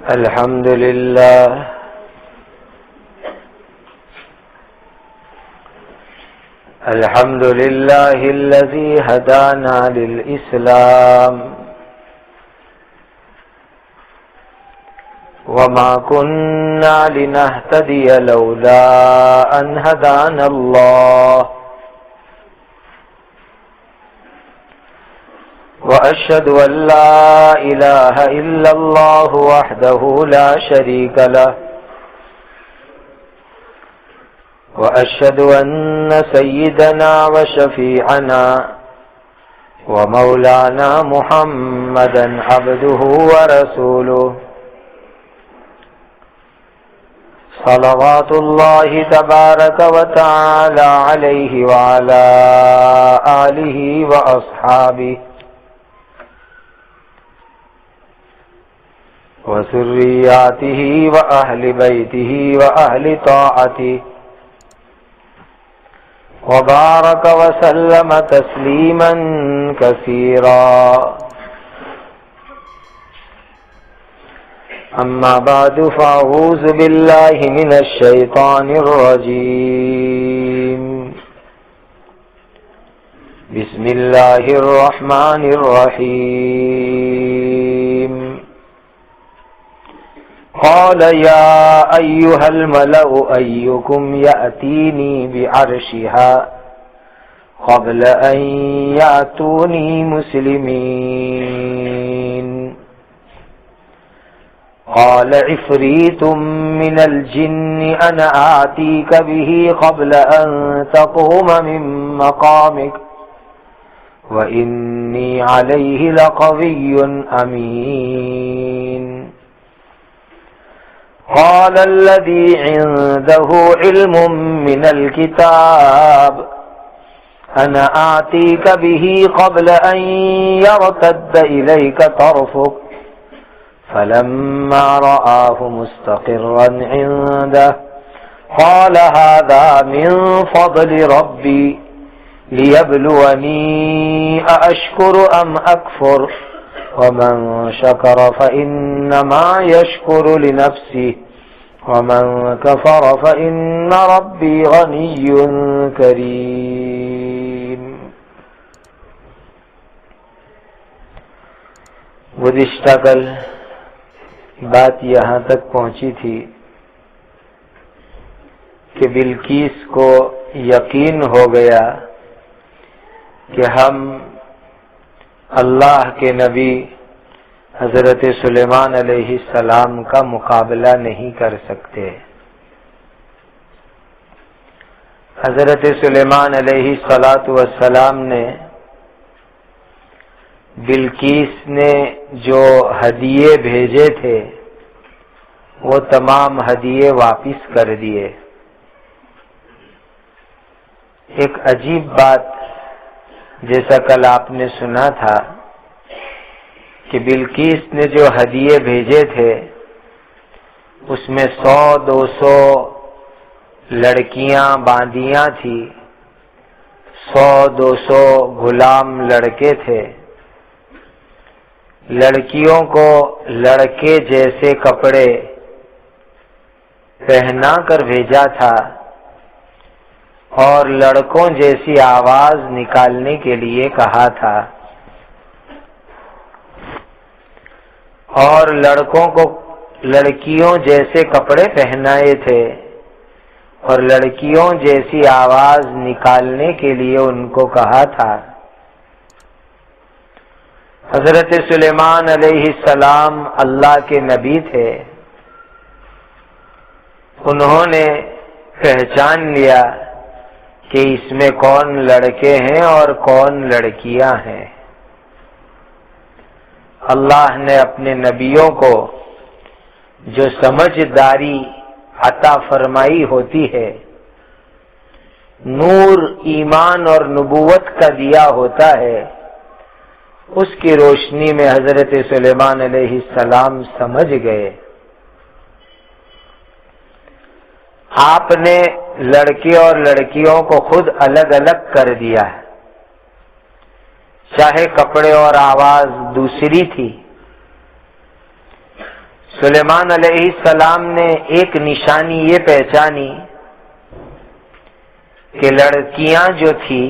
الحمد لله الحمد لله الذي هدانا للإسلام وما كنا لنهتدي لولا أن هدانا الله وأشهد أن لا إله إلا الله وحده لا شريك له وأشهد أن سيدنا وشفيعنا ومولانا محمدا عبده ورسوله صلوات الله تبارك وتعالى عليه وعلى آله وأصحابه وذرياته وأهل بيته وأهل طاعته وبارك وسلم تسليما كثيرا أما بعد فأعوذ بالله من الشيطان الرجيم بسم الله الرحمن الرحيم قال يا أيها الملأ أيكم يأتيني بعرشها قبل أن يأتوني مسلمين قال عفريت من الجن أنا آتيك به قبل أن تقوم من مقامك وإني عليه لقوي أمين قال الذي عنده علم من الكتاب أنا آتيك به قبل أن يرتد إليك طرفك فلما رآه مستقرا عنده قال هذا من فضل ربي ليبلوني أأشكر أم أكفر ومن شكر فإنما يشكر لنفسه ومن كفر فإن ربي غني كريم. گزشتہ کل بات یہاں تک پہنچی تھی کہ بلقیس کو یقین ہو گیا کہ ہم اللہ کے نبی حضرت سلیمان علیہ السلام کا مقابلہ نہیں کر سکتے. حضرت سلیمان علیہ السلام نے بلقیس نے جو ہدیے بھیجے تھے وہ تمام ہدیے واپس کر دیے. ایک عجیب بات جیسا کل آپ نے سنا تھا کہ بلقیس نے جو ہدیے بھیجے تھے اس میں 100-200 لڑکیاں باندیاں تھی، 100-200 غلام لڑکے تھے. لڑکیوں کو لڑکے جیسے کپڑے پہنا کر بھیجا تھا اور لڑکوں جیسی آواز نکالنے کے لیے کہا تھا، اور لڑکوں کو لڑکیوں جیسے کپڑے پہنائے تھے اور لڑکیوں جیسی آواز نکالنے کے لیے ان کو کہا تھا. حضرت سلیمان علیہ السلام اللہ کے نبی تھے. انہوں نے پہچان لیا کہ اس میں کون لڑکے ہیں اور کون لڑکیاں ہیں. اللہ نے اپنے نبیوں کو جو سمجھداری عطا فرمائی ہوتی ہے، نور ایمان اور نبوت کا دیا ہوتا ہے، اس کی روشنی میں حضرت سلیمان علیہ السلام سمجھ گئے. آپ نے لڑکے اور لڑکیوں کو خود الگ الگ کر دیا ہے. چاہے کپڑے اور آواز دوسری تھی، سلیمان علیہ السلام نے ایک نشانی یہ پہچانی کہ لڑکیاں جو تھی،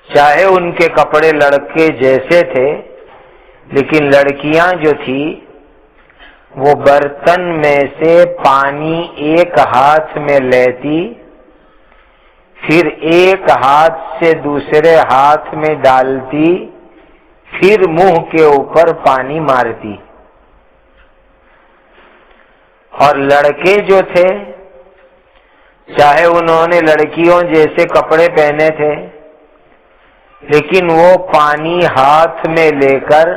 چاہے ان کے کپڑے لڑکے جیسے تھے، لیکن لڑکیاں جو تھی وہ برتن میں سے پانی ایک ہاتھ میں لیتی، پھر ایک ہاتھ سے دوسرے ہاتھ میں ڈالتی، پھر منہ کے اوپر پانی مارتی. اور لڑکے جو تھے، چاہے انہوں نے لڑکیوں جیسے کپڑے پہنے تھے، لیکن وہ پانی ہاتھ میں لے کر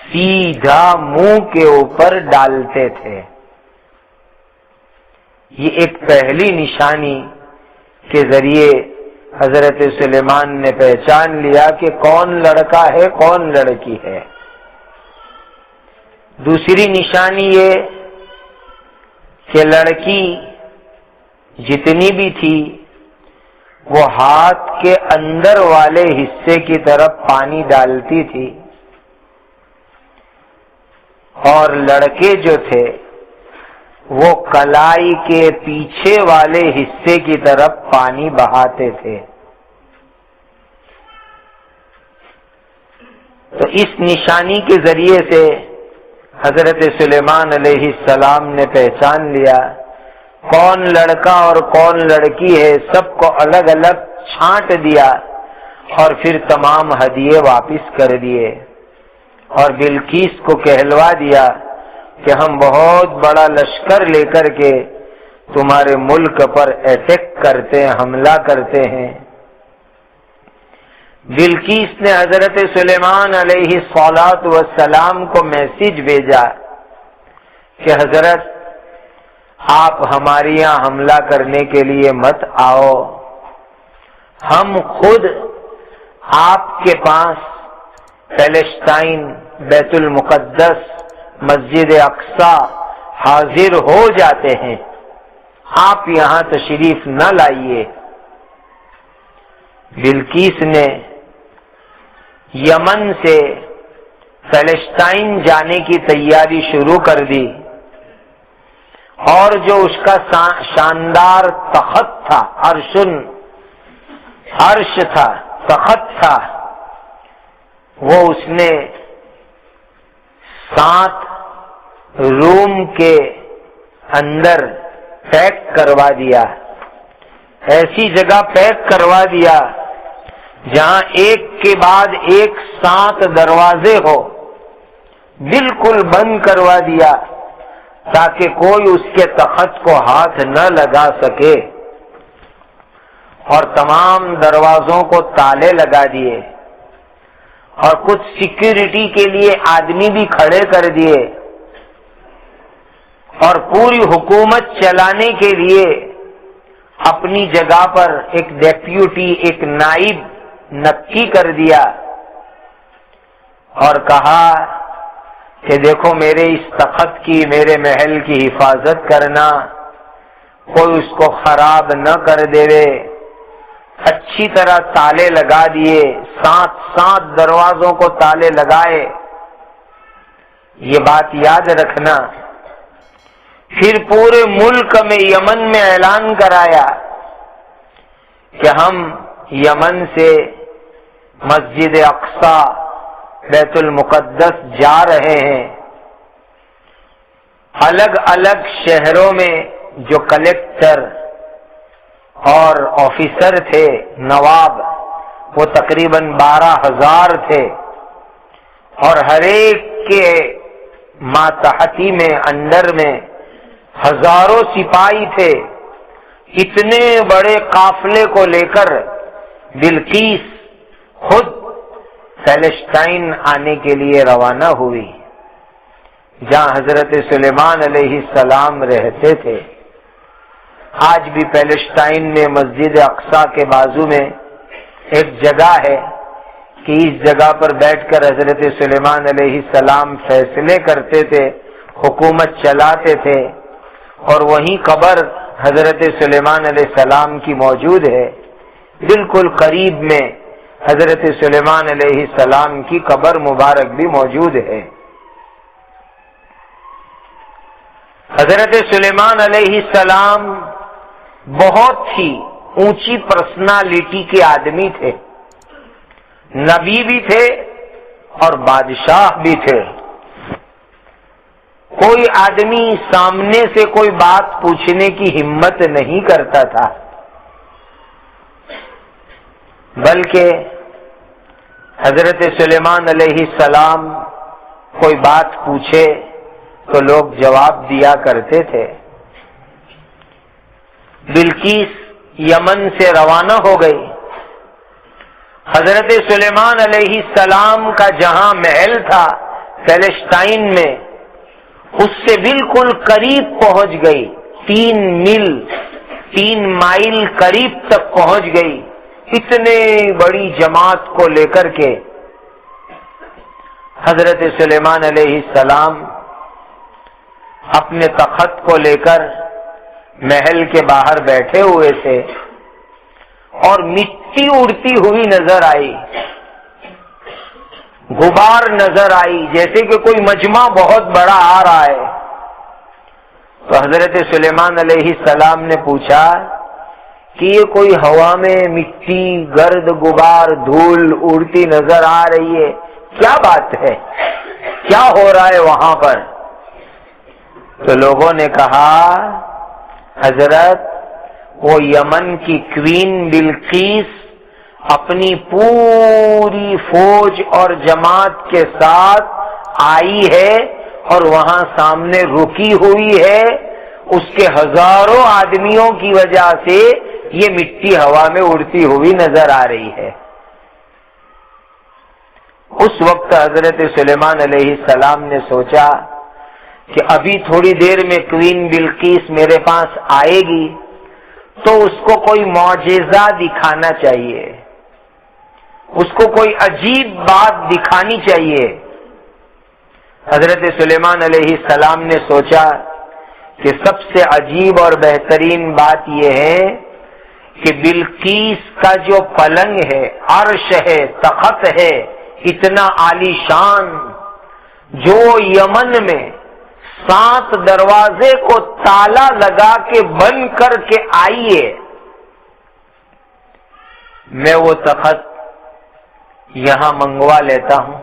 سیدھا منہ کے اوپر ڈالتے تھے. یہ ایک پہلی نشانی کے ذریعے حضرت سلیمان نے پہچان لیا کہ کون لڑکا ہے کون لڑکی ہے. دوسری نشانی یہ کہ لڑکی جتنی بھی تھی وہ ہاتھ کے اندر والے حصے کی طرف پانی ڈالتی تھی، اور لڑکے جو تھے وہ کلائی کے پیچھے والے حصے کی طرف پانی بہاتے تھے. تو اس نشانی کے ذریعے سے حضرت سلیمان علیہ السلام نے پہچان لیا کون لڑکا اور کون لڑکی ہے. سب کو الگ الگ چھانٹ دیا اور پھر تمام ہدیے واپس کر دیے، اور بلقیس کو کہلوا دیا کہ ہم بہت بڑا لشکر لے کر کے تمہارے ملک پر اٹیک کرتے ہیں، حملہ کرتے ہیں. بلقیس نے حضرت سلیمان علیہ السلام کو میسج بھیجا کہ حضرت آپ ہمارے یہاں حملہ کرنے کے لیے مت آؤ، ہم خود آپ کے پاس پیلسٹائن، بیت المقدس، مسجد اقصی حاضر ہو جاتے ہیں، آپ یہاں تشریف نہ لائیے. بلقیس نے یمن سے فلسطین جانے کی تیاری شروع کر دی، اور جو اس کا شاندار تخت تھا، عرش تھا، تخت تھا، وہ اس نے 7 روم کے اندر پیک کروا دیا. ایسی جگہ پیک کروا دیا جہاں ایک کے بعد ایک 7 دروازے ہو، بالکل بند کروا دیا تاکہ کوئی اس کے تخت کو ہاتھ نہ لگا سکے، اور تمام دروازوں کو تالے لگا دیے، اور کچھ سیکیورٹی کے لیے آدمی بھی کھڑے کر دیے، اور پوری حکومت چلانے کے لیے اپنی جگہ پر ایک ڈیپیوٹی، ایک نائب نکی کر دیا، اور کہا کہ دیکھو میرے اس تخت کی، میرے محل کی حفاظت کرنا، کوئی اس کو خراب نہ کر دے. اچھی طرح تالے لگا دیے، 7 دروازوں کو تالے لگائے. یہ بات یاد رکھنا. پھر پورے ملک میں، یمن میں اعلان کرایا کہ ہم یمن سے مسجد اقصی، بیت المقدس جا رہے ہیں. الگ الگ شہروں میں جو کلیکٹر اور آفیسر تھے، نواب، وہ تقریباً 12,000 تھے، اور ہر ایک کے ماتحتی میں، انڈر میں ہزاروں سپاہی تھے. اتنے بڑے قافلے کو لے کر بلقیس خود فلسطین آنے کے لیے روانہ ہوئی، جہاں حضرت سلیمان علیہ السلام رہتے تھے. آج بھی فلسطین میں مسجد اقصی کے بازو میں ایک جگہ ہے کہ اس جگہ پر بیٹھ کر حضرت سلیمان علیہ السلام فیصلے کرتے تھے، حکومت چلاتے تھے، اور وہیں قبر حضرت سلیمان علیہ السلام کی موجود ہے. بالکل قریب میں حضرت سلیمان علیہ السلام کی قبر مبارک بھی موجود ہے. حضرت سلیمان علیہ السلام بہت ہی اونچی پرسنالٹی کے آدمی تھے، نبی بھی تھے اور بادشاہ بھی تھے۔ کوئی آدمی سامنے سے کوئی بات پوچھنے کی ہمت نہیں کرتا تھا، بلکہ حضرت سلیمان علیہ السلام کوئی بات پوچھے تو لوگ جواب دیا کرتے تھے۔ بلقیس یمن سے روانہ ہو گئی۔ حضرت سلیمان علیہ السلام کا جہاں محل تھا پیلسٹائن میں، اس سے بالکل قریب پہنچ گئی، 3 مائل قریب تک پہنچ گئی۔ اتنے بڑی جماعت کو لے کر کے حضرت سلیمان علیہ السلام اپنے تخت کو لے کر محل کے باہر بیٹھے ہوئے تھے اور مٹی اڑتی ہوئی نظر آئی، غبار نظر آئی، جیسے کہ کوئی مجمع بہت بڑا آ رہا ہے۔ تو حضرت سلیمان علیہ السلام نے پوچھا کہ یہ کوئی ہوا میں مٹی، گرد، غبار، دھول اڑتی نظر آ رہی ہے، کیا بات ہے، کیا ہو رہا ہے وہاں پر؟ تو لوگوں نے کہا حضرت وہ یمن کی کوئین بلقیس اپنی پوری فوج اور جماعت کے ساتھ آئی ہے اور وہاں سامنے رکی ہوئی ہے، اس کے ہزاروں آدمیوں کی وجہ سے یہ مٹی ہوا میں اڑتی ہوئی نظر آ رہی ہے۔ اس وقت حضرت سلیمان علیہ السلام نے سوچا کہ ابھی تھوڑی دیر میں کوئین بلقیس میرے پاس آئے گی تو اس کو کوئی معجزہ دکھانا چاہیے، اس کو کوئی عجیب بات دکھانی چاہیے۔ حضرت سلیمان علیہ السلام نے سوچا کہ سب سے عجیب اور بہترین بات یہ ہے کہ بلقیس کا جو پلنگ ہے، عرش ہے، تخت ہے، اتنا عالی شان، جو یمن میں 7 دروازے کو تالا لگا کے بند کر کے آئی ہے، میں وہ تخت یہاں منگوا لیتا ہوں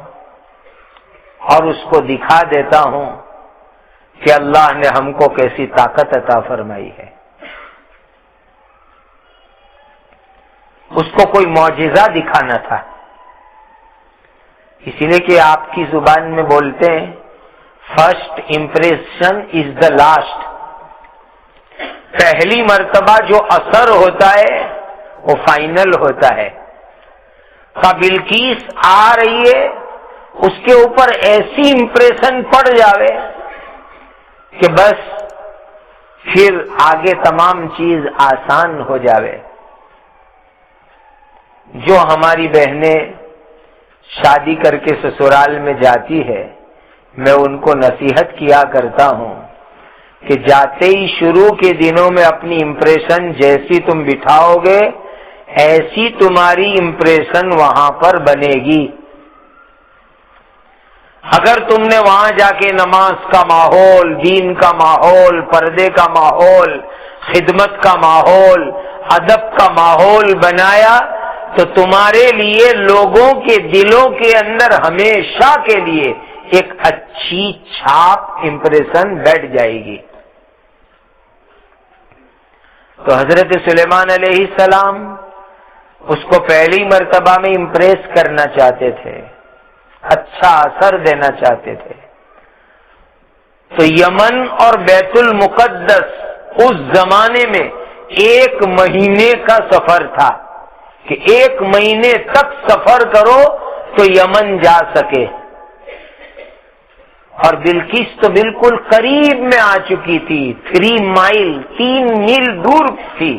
اور اس کو دکھا دیتا ہوں کہ اللہ نے ہم کو کیسی طاقت عطا فرمائی ہے۔ اس کو کوئی معجزہ دکھانا تھا، اسی لیے کہ آپ کی زبان میں بولتے ہیں first impression is the last, پہلی مرتبہ جو اثر ہوتا ہے وہ فائنل ہوتا ہے۔ بلقیس آ رہی ہے، اس کے اوپر ایسی امپریشن پڑ جاوے کہ بس پھر آگے تمام چیز آسان ہو جاوے۔ جو ہماری بہنیں شادی کر کے سسرال میں جاتی ہے، میں ان کو نصیحت کیا کرتا ہوں کہ جاتے ہی شروع کے دنوں میں اپنی امپریشن جیسی تم بٹھاؤ گے ایسی تمہاری امپریشن وہاں پر بنے گی۔ اگر تم نے وہاں جا کے نماز کا ماحول، دین کا ماحول، پردے کا ماحول، خدمت کا ماحول، ادب کا ماحول بنایا تو تمہارے لیے لوگوں کے دلوں کے اندر ہمیشہ کے لیے ایک اچھی چھاپ، امپریشن بیٹھ جائے گی۔ تو حضرت سلیمان علیہ السلام اس کو پہلی مرتبہ میں امپریس کرنا چاہتے تھے، اچھا اثر دینا چاہتے تھے۔ تو یمن اور بیت المقدس اس زمانے میں 1 مہینے کا سفر تھا کہ 1 مہینے تک سفر کرو تو یمن جا سکے، اور بلقیس تو بالکل قریب میں آ چکی تھی، 3 مائل 3 میل دور تھی،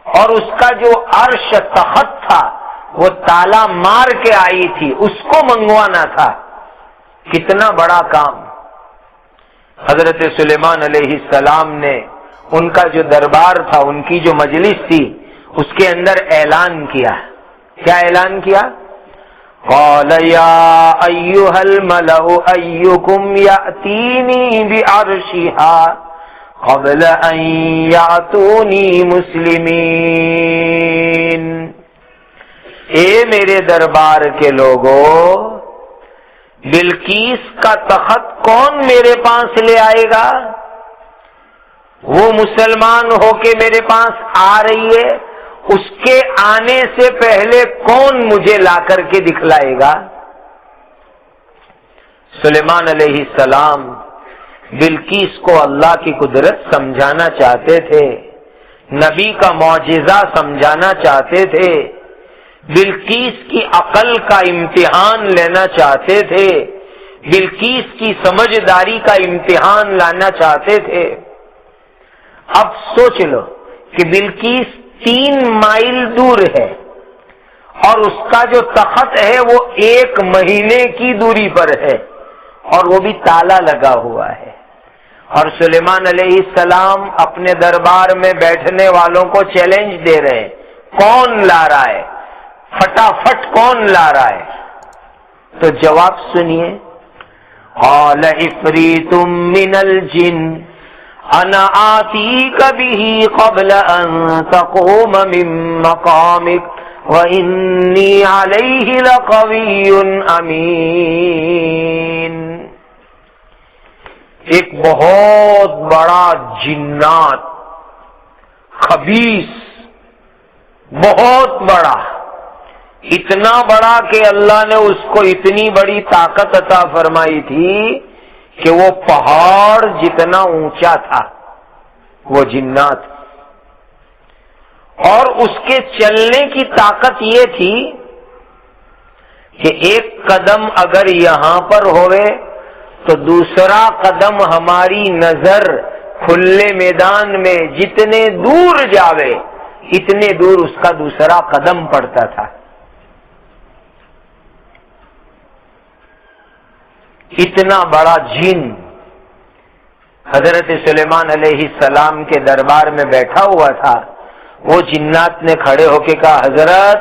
اور اس کا جو عرش تخت تھا وہ تالا مار کے آئی تھی، اس کو منگوانا تھا۔ کتنا بڑا کام! حضرت سلیمان علیہ السلام نے ان کا جو دربار تھا، ان کی جو مجلس تھی، اس کے اندر اعلان کیا۔ کیا اعلان کیا؟ قال یا ایھا الملأ ایکم یأتینی بعرشھا قبل ان یأتونی مسلمین، اے میرے دربار کے لوگوں، بلقیس کا تخت کون میرے پاس لے آئے گا؟ وہ مسلمان ہو کے میرے پاس آ رہی ہے، اس کے آنے سے پہلے کون مجھے لا کر کے دکھلائے گا؟ سلیمان علیہ السلام بلقیس کو اللہ کی قدرت سمجھانا چاہتے تھے، نبی کا معجزہ سمجھانا چاہتے تھے، بلقیس کی عقل کا امتحان لینا چاہتے تھے، بلقیس کی سمجھداری کا امتحان لانا چاہتے تھے۔ اب سوچ لو کہ بلقیس 3 مائل دور ہے اور اس کا جو تخت ہے وہ 1 مہینے کی دوری پر ہے، اور وہ بھی تالا لگا ہوا ہے، اور سلیمان علیہ السلام اپنے دربار میں بیٹھنے والوں کو چیلنج دے رہے ہیں، کون لا رہا ہے، فٹافٹ کون لا رہا ہے؟ تو جواب سنیے، قال عفریت من الجن انا آتیک بہ قبل ان تقوم من مقامک وانی علیہ لقوی امین۔ ایک بہت بڑا جنات، خبیث، بہت بڑا، اتنا بڑا کہ اللہ نے اس کو اتنی بڑی طاقت عطا فرمائی تھی کہ وہ پہاڑ جتنا اونچا تھا وہ جنات، اور اس کے چلنے کی طاقت یہ تھی کہ 1 قدم اگر یہاں پر ہوئے تو دوسرا قدم ہماری نظر کھلے میدان میں جتنے دور جاوے اتنے دور اس کا دوسرا قدم پڑتا تھا۔ اتنا بڑا جن حضرت سلیمان علیہ السلام کے دربار میں بیٹھا ہوا تھا۔ وہ جنات نے کھڑے ہو کے کہا، حضرت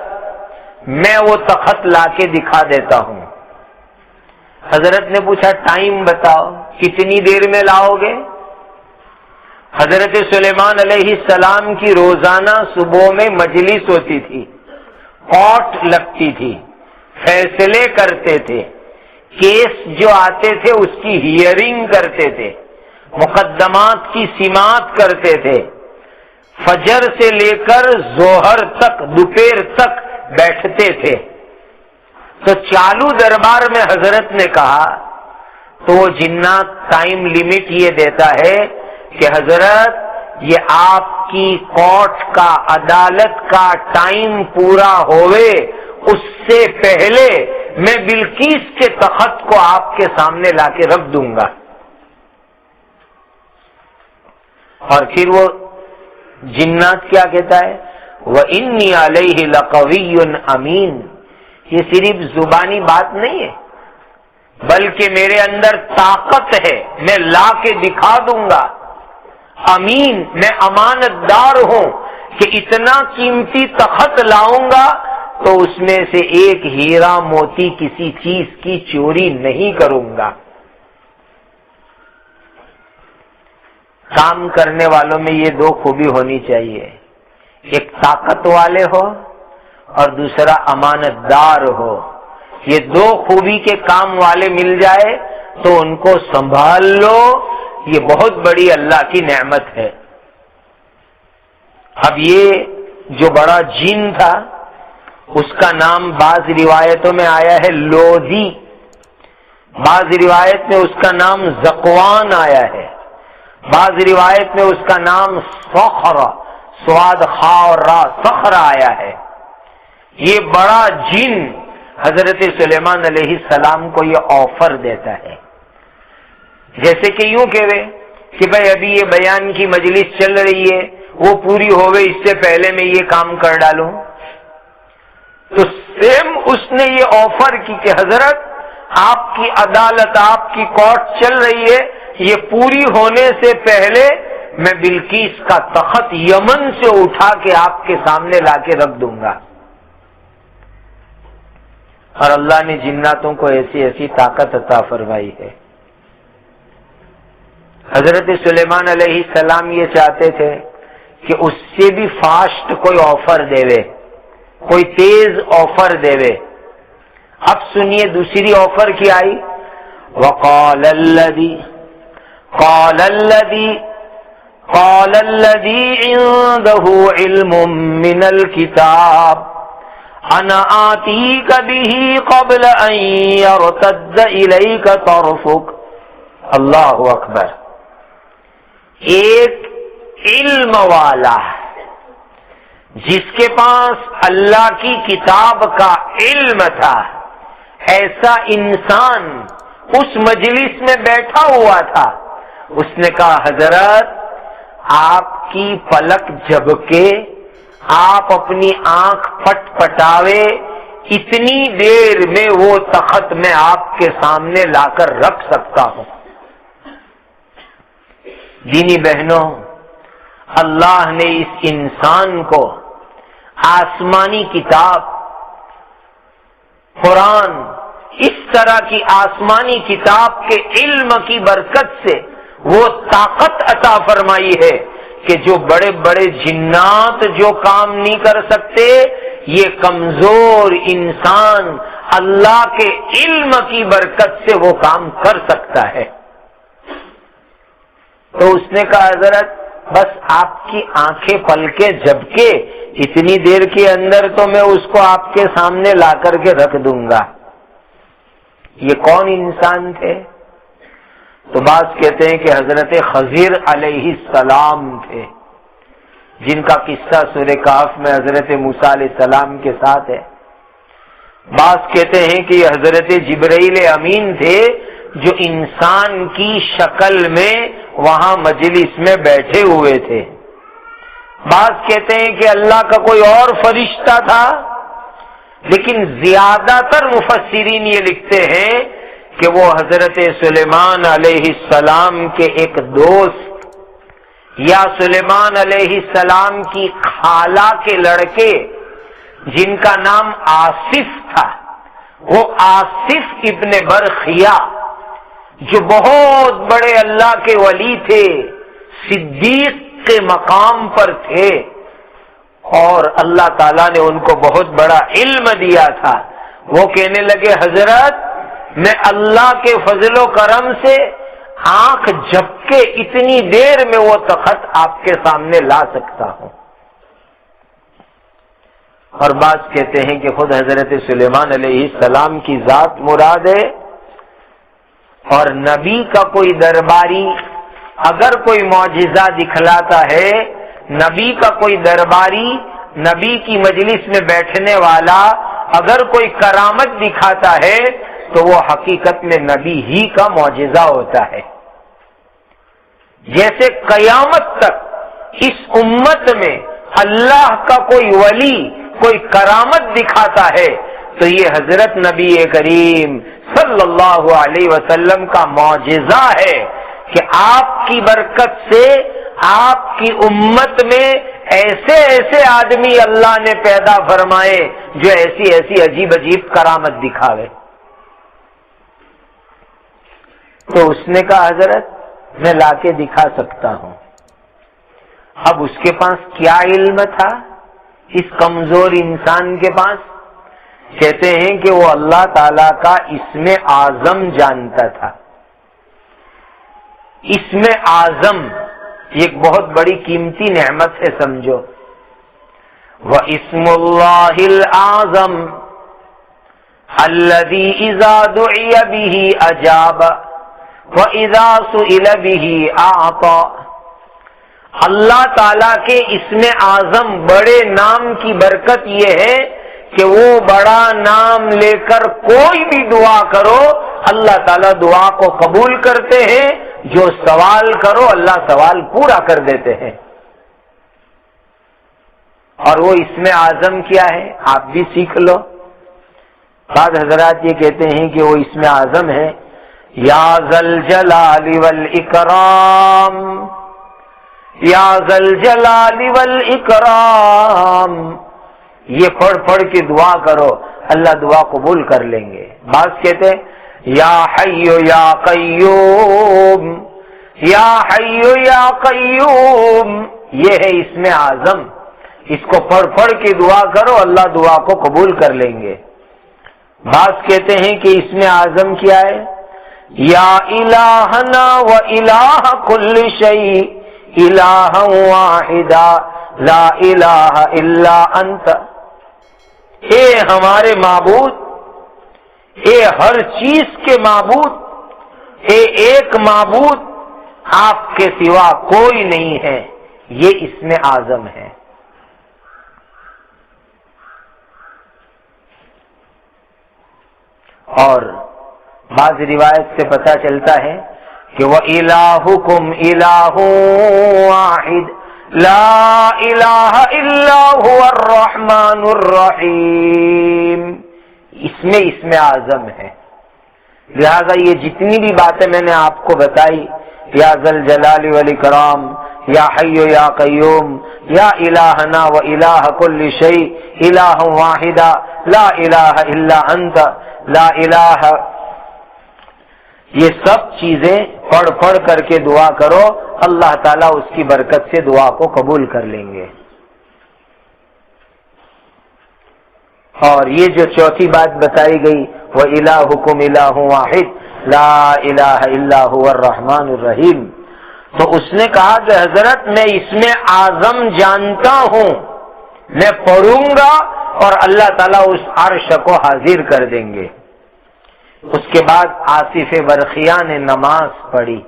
میں وہ تخت لا کے دکھا دیتا ہوں۔ حضرت نے پوچھا ٹائم بتاؤ، کتنی دیر میں لاؤ گے؟ حضرت سلیمان علیہ السلام کی روزانہ صبح میں مجلس ہوتی تھی، کورٹ لگتی تھی، فیصلے کرتے تھے، کیس جو آتے تھے اس کی ہیئرنگ کرتے تھے، مقدمات کی سماعت کرتے تھے، فجر سے لے کر ظہر تک، دوپہر تک بیٹھتے تھے۔ تو چالو دربار میں حضرت نے کہا تو وہ جنات ٹائم لمٹ یہ دیتا ہے کہ حضرت یہ آپ کی کورٹ کا، عدالت کا ٹائم پورا ہوئے اس سے پہلے میں بلقیس کے تخت کو آپ کے سامنے لا کے رکھ دوں گا۔ اور پھر وہ جنات کیا کہتا ہے، وَإِنِّي عَلَيْهِ لَقَوِيٌّ أَمِينٌ، یہ صرف زبانی بات نہیں ہے بلکہ میرے اندر طاقت ہے، میں لا کے دکھا دوں گا۔ امین، میں امانت دار ہوں کہ اتنا قیمتی تخت لاؤں گا تو اس میں سے 1 ہیرا موتی کسی چیز کی چوری نہیں کروں گا۔ کام کرنے والوں میں یہ 2 خوبی ہونی چاہیے، ایک طاقت والے ہو اور دوسرا امانت دار ہو۔ یہ 2 خوبی کے کام والے مل جائے تو ان کو سنبھال لو، یہ بہت بڑی اللہ کی نعمت ہے۔ اب یہ جو بڑا جن تھا اس کا نام بعض روایتوں میں آیا ہے لوذی، بعض روایت میں اس کا نام زقوان آیا ہے، بعض روایت میں اس کا نام صخر، سواد خا اور را، صخر آیا ہے۔ یہ بڑا جن حضرت سلیمان علیہ السلام کو یہ آفر دیتا ہے، جیسے کہ یوں کہے کہ بھائی ابھی یہ بیان کی مجلس چل رہی ہے، وہ پوری ہوئے اس سے پہلے میں یہ کام کر ڈالوں۔ تو سیم اس نے یہ آفر کی کہ حضرت آپ کی عدالت، آپ کی کورٹ چل رہی ہے، یہ پوری ہونے سے پہلے میں بلقیس کا تخت یمن سے اٹھا کے آپ کے سامنے لا کے رکھ دوں گا۔ اور اللہ نے جناتوں کو ایسی ایسی طاقت عطا فرمائی ہے. حضرت سلیمان علیہ السلام یہ چاہتے تھے کہ اس سے بھی فاسٹ کوئی آفر دے، کوئی تیز آفر دے. اب سنیے دوسری آفر کیا آئی. وقال الذي عنده علم من الكتاب انا آتيك به قبل ان يرتد اليك طرفك. اللہ اکبر. ایک علم والا جس کے پاس اللہ کی کتاب کا علم تھا، ایسا انسان اس مجلس میں بیٹھا ہوا تھا. اس نے کہا حضرت آپ کی پلک جھپکے، آپ اپنی آنکھ پٹ پٹاوے، اتنی دیر میں وہ تخت میں آپ کے سامنے لا کر رکھ سکتا ہوں. دینی بہنوں، اللہ نے اس انسان کو آسمانی کتاب قرآن، اس طرح کی آسمانی کتاب کے علم کی برکت سے وہ طاقت عطا فرمائی ہے کہ جو بڑے بڑے جنات جو کام نہیں کر سکتے، یہ کمزور انسان اللہ کے علم کی برکت سے وہ کام کر سکتا ہے. تو اس نے کہا حضرت بس آپ کی آنکھیں پلکے جھپکے، اتنی دیر کے اندر تو میں اس کو آپ کے سامنے لا کر کے رکھ دوں گا. یہ کون انسان تھے؟ تو بعض کہتے ہیں کہ حضرت خضر علیہ السلام تھے، جن کا قصہ سورہ کہف میں حضرت موسیٰ علیہ السلام کے ساتھ ہے. بعض کہتے ہیں کہ یہ حضرت جبرائیل امین تھے جو انسان کی شکل میں وہاں مجلس میں بیٹھے ہوئے تھے. بعض کہتے ہیں کہ اللہ کا کوئی اور فرشتہ تھا، لیکن زیادہ تر مفسرین یہ لکھتے ہیں کہ وہ حضرت سلیمان علیہ السلام کے ایک دوست یا سلیمان علیہ السلام کی خالہ کے لڑکے جن کا نام آصف تھا، وہ آصف ابن برخیا جو بہت بڑے اللہ کے ولی تھے، صدیق کے مقام پر تھے، اور اللہ تعالیٰ نے ان کو بہت بڑا علم دیا تھا. وہ کہنے لگے حضرت میں اللہ کے فضل و کرم سے آنکھ جھپکے اتنی دیر میں وہ تخت آپ کے سامنے لا سکتا ہوں. اور بعض کہتے ہیں کہ خود حضرت سلیمان علیہ السلام کی ذات مراد ہے، اور نبی کا کوئی درباری اگر کوئی معجزہ دکھلاتا ہے، نبی کا کوئی درباری، نبی کی مجلس میں بیٹھنے والا اگر کوئی کرامت دکھاتا ہے تو وہ حقیقت میں نبی ہی کا معجزہ ہوتا ہے. جیسے قیامت تک اس امت میں اللہ کا کوئی ولی کوئی کرامت دکھاتا ہے تو یہ حضرت نبی کریم صلی اللہ علیہ وسلم کا معجزہ ہے کہ آپ کی برکت سے آپ کی امت میں ایسے ایسے آدمی اللہ نے پیدا فرمائے جو ایسی ایسی عجیب عجیب کرامت دکھاوے. تو اس نے کہا حضرت میں لا کے دکھا سکتا ہوں. اب اس کے پاس کیا علم تھا اس کمزور انسان کے پاس؟ کہتے ہیں کہ وہ اللہ تعالی کا اسم اعظم جانتا تھا. اسم اعظم ایک بہت بڑی قیمتی نعمت ہے، سمجھو. وَاسْمُ اللَّهِ الْأَعْظَمُ الَّذِي إِذَا دُعِيَ بِهِ أَجَابَ وَإِذَا سُئِلَ بِهِ أَعْطَى. اللہ تعالی کے اسم اعظم بڑے نام کی برکت یہ ہے کہ وہ بڑا نام لے کر کوئی بھی دعا کرو اللہ تعالیٰ دعا کو قبول کرتے ہیں، جو سوال کرو اللہ سوال پورا کر دیتے ہیں. اور وہ اسم اعظم کیا ہے آپ بھی سیکھ لو. بعض حضرات یہ کہتے ہیں کہ وہ اسم اعظم ہے یا ذل جلال والاکرام، یا ذل جلال والاکرام. یہ پڑھ پڑھ کے دعا کرو اللہ دعا قبول کر لیں گے. بعض کہتے ہیں یا حی یا قیوم، یا حی یا قیوم، یہ ہے اسم اعظم، اس کو پڑھ پڑھ کے دعا کرو، اللہ دعا کو قبول کر لیں گے. بعض کہتے ہیں کہ اسم اعظم کیا ہے؟ یا الہنا و الہ کل شیء الہ واحدا لا الہ الا انت، اے ہمارے معبود، اے ہر چیز کے معبود، اے ایک معبود، آپ کے سوا کوئی نہیں ہے. یہ اسم اعظم ہے. اور بعض روایت سے پتہ چلتا ہے کہ وَإِلَٰهُكُمْ إِلَٰهٌ وَاحِدٌ لَا إِلَٰهَ إِلَّا هُوَ الرَّحْمَٰنُ الرَّحِيمُ، اس میں اسم اعظم ہے. لہذا یہ جتنی بھی باتیں میں نے آپ کو بتائی، یا ذل جلال والاکرام، یا حی یا قیوم، یا الہنا و الہ کل شیء الہ واحدا لا الہ الا انت لا الہ، یہ سب چیزیں پڑھ پڑھ کر کے دعا کرو، اللہ تعالیٰ اس کی برکت سے دعا کو قبول کر لیں گے. اور یہ جو چوتھی بات بتائی گئی وَإِلَٰهُكُمْ إِلَٰهٌ وَاحِدٌ لَا إِلَٰهَ إِلَّا هُوَ الرَّحْمَٰنُ الرَّحِيمُ، تو اس نے کہا کہ حضرت میں اس میں اعظم جانتا ہوں، میں پڑھوں گا اور اللہ تعالیٰ اس عرش کو حاضر کر دیں گے. اس کے بعد آصف برخیاں نے نماز پڑھی.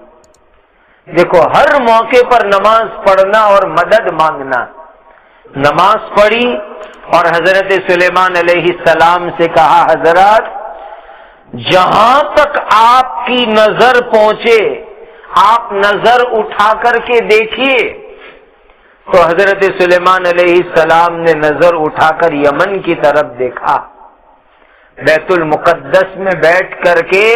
دیکھو ہر موقع پر نماز پڑھنا اور مدد مانگنا. نماز پڑھی اور حضرت سلیمان علیہ السلام سے کہا حضرت جہاں تک آپ کی نظر پہنچے آپ نظر اٹھا کر کے دیکھیے. تو حضرت سلیمان علیہ السلام نے نظر اٹھا کر یمن کی طرف دیکھا، بیت المقدس میں بیٹھ کر کے،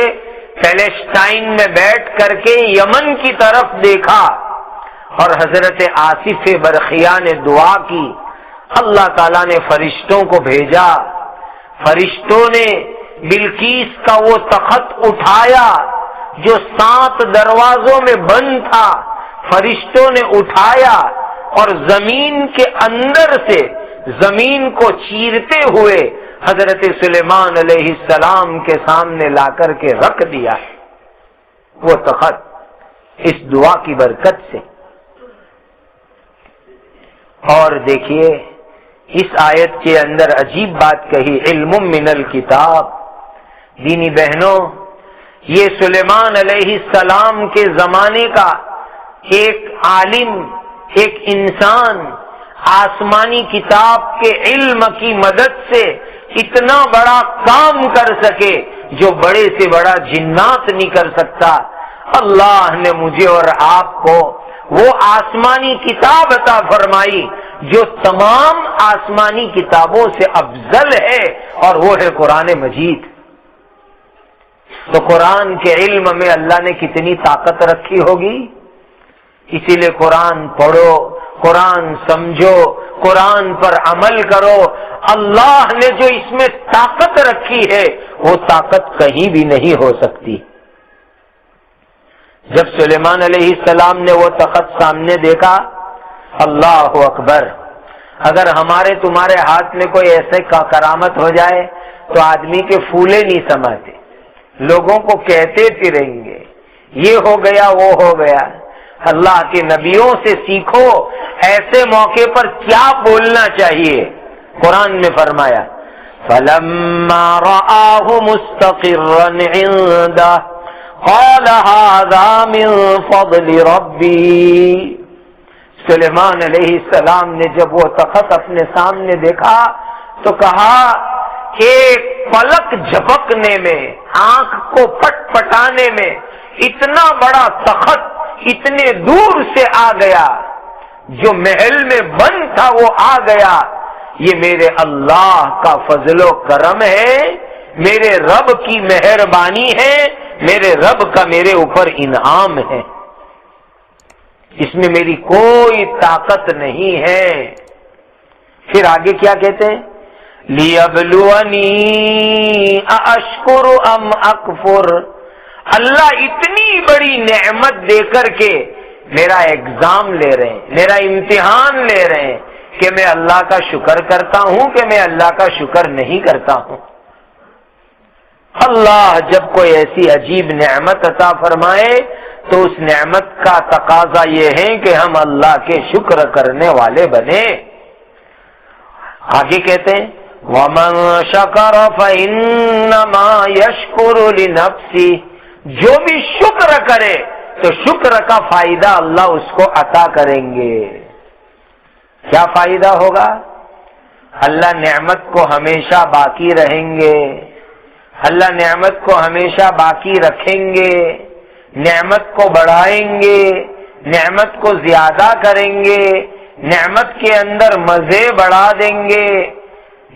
پیلسٹائن میں بیٹھ کر کے یمن کی طرف دیکھا، اور حضرت آصف برخیاں نے دعا کی. اللہ تعالیٰ نے فرشتوں کو بھیجا، فرشتوں نے بلقیس کا وہ تخت اٹھایا جو 7 دروازوں میں بند تھا، فرشتوں نے اٹھایا اور زمین کے اندر سے زمین کو چیرتے ہوئے حضرت سلیمان علیہ السلام کے سامنے لا کر کے رکھ دیا ہے وہ تخت، اس دعا کی برکت سے. اور دیکھیے اس آیت کے اندر عجیب بات کہی، علم من الکتاب. دینی بہنوں، یہ سلیمان علیہ السلام کے زمانے کا ایک عالم، ایک انسان آسمانی کتاب کے علم کی مدد سے اتنا بڑا کام کر سکے جو بڑے سے بڑا جنات نہیں کر سکتا. اللہ نے مجھے اور آپ کو وہ آسمانی کتاب عطا فرمائی جو تمام آسمانی کتابوں سے افضل ہے، اور وہ ہے قرآن مجید. تو قرآن کے علم میں اللہ نے کتنی طاقت رکھی ہوگی. اسی لیے قرآن پڑھو، قرآن سمجھو، قرآن پر عمل کرو. اللہ نے جو اس میں طاقت رکھی ہے وہ طاقت کہیں بھی نہیں ہو سکتی. جب سلیمان علیہ السلام نے وہ تخت سامنے دیکھا، اللہ اکبر، اگر ہمارے تمہارے ہاتھ میں کوئی ایسے کا کرامت ہو جائے تو آدمی کے پھولے نہیں سماتے، لوگوں کو کہتے پھریں گے یہ ہو گیا وہ ہو گیا. اللہ کے نبیوں سے سیکھو ایسے موقع پر کیا بولنا چاہیے. قرآن نے فرمایا فَلَمَّا رَآهُ مُسْتَقِرًّا عِندَهُ قَالَ هَذَا مِن فَضْلِ رَبِّي. سلیمان علیہ السلام نے جب وہ تخت اپنے سامنے دیکھا تو کہا ایک پلک جھپکنے میں، آنکھ کو پٹ پٹانے میں اتنا بڑا تخت اتنے دور سے آ گیا، جو محل میں بند تھا وہ آ گیا. یہ میرے اللہ کا فضل و کرم ہے، میرے رب کی مہربانی ہے، میرے رب کا میرے اوپر انعام ہے، اس میں میری کوئی طاقت نہیں ہے. پھر آگے کیا کہتے ہیں لیبلونی ااشکر ام اکفر، اللہ اتنی بڑی نعمت دے کر کے میرا ایگزام لے رہے ہیں، میرا امتحان لے رہے ہیں کہ میں اللہ کا شکر کرتا ہوں کہ میں اللہ کا شکر نہیں کرتا ہوں۔ اللہ جب کوئی ایسی عجیب نعمت عطا فرمائے تو اس نعمت کا تقاضا یہ ہے کہ ہم اللہ کے شکر کرنے والے بنے۔ آگے کہتے ہیں وَمَن شَكَرَ فَإِنَّمَا يَشْكُرُ لِنَفْسِهِ، جو بھی شکر کرے تو شکر کا فائدہ اللہ اس کو عطا کریں گے۔ کیا فائدہ ہوگا؟ اللہ نعمت کو ہمیشہ باقی رہیں گے، اللہ نعمت کو ہمیشہ باقی رکھیں گے، نعمت کو بڑھائیں گے، نعمت کو زیادہ کریں گے، نعمت کے اندر مزے بڑھا دیں گے۔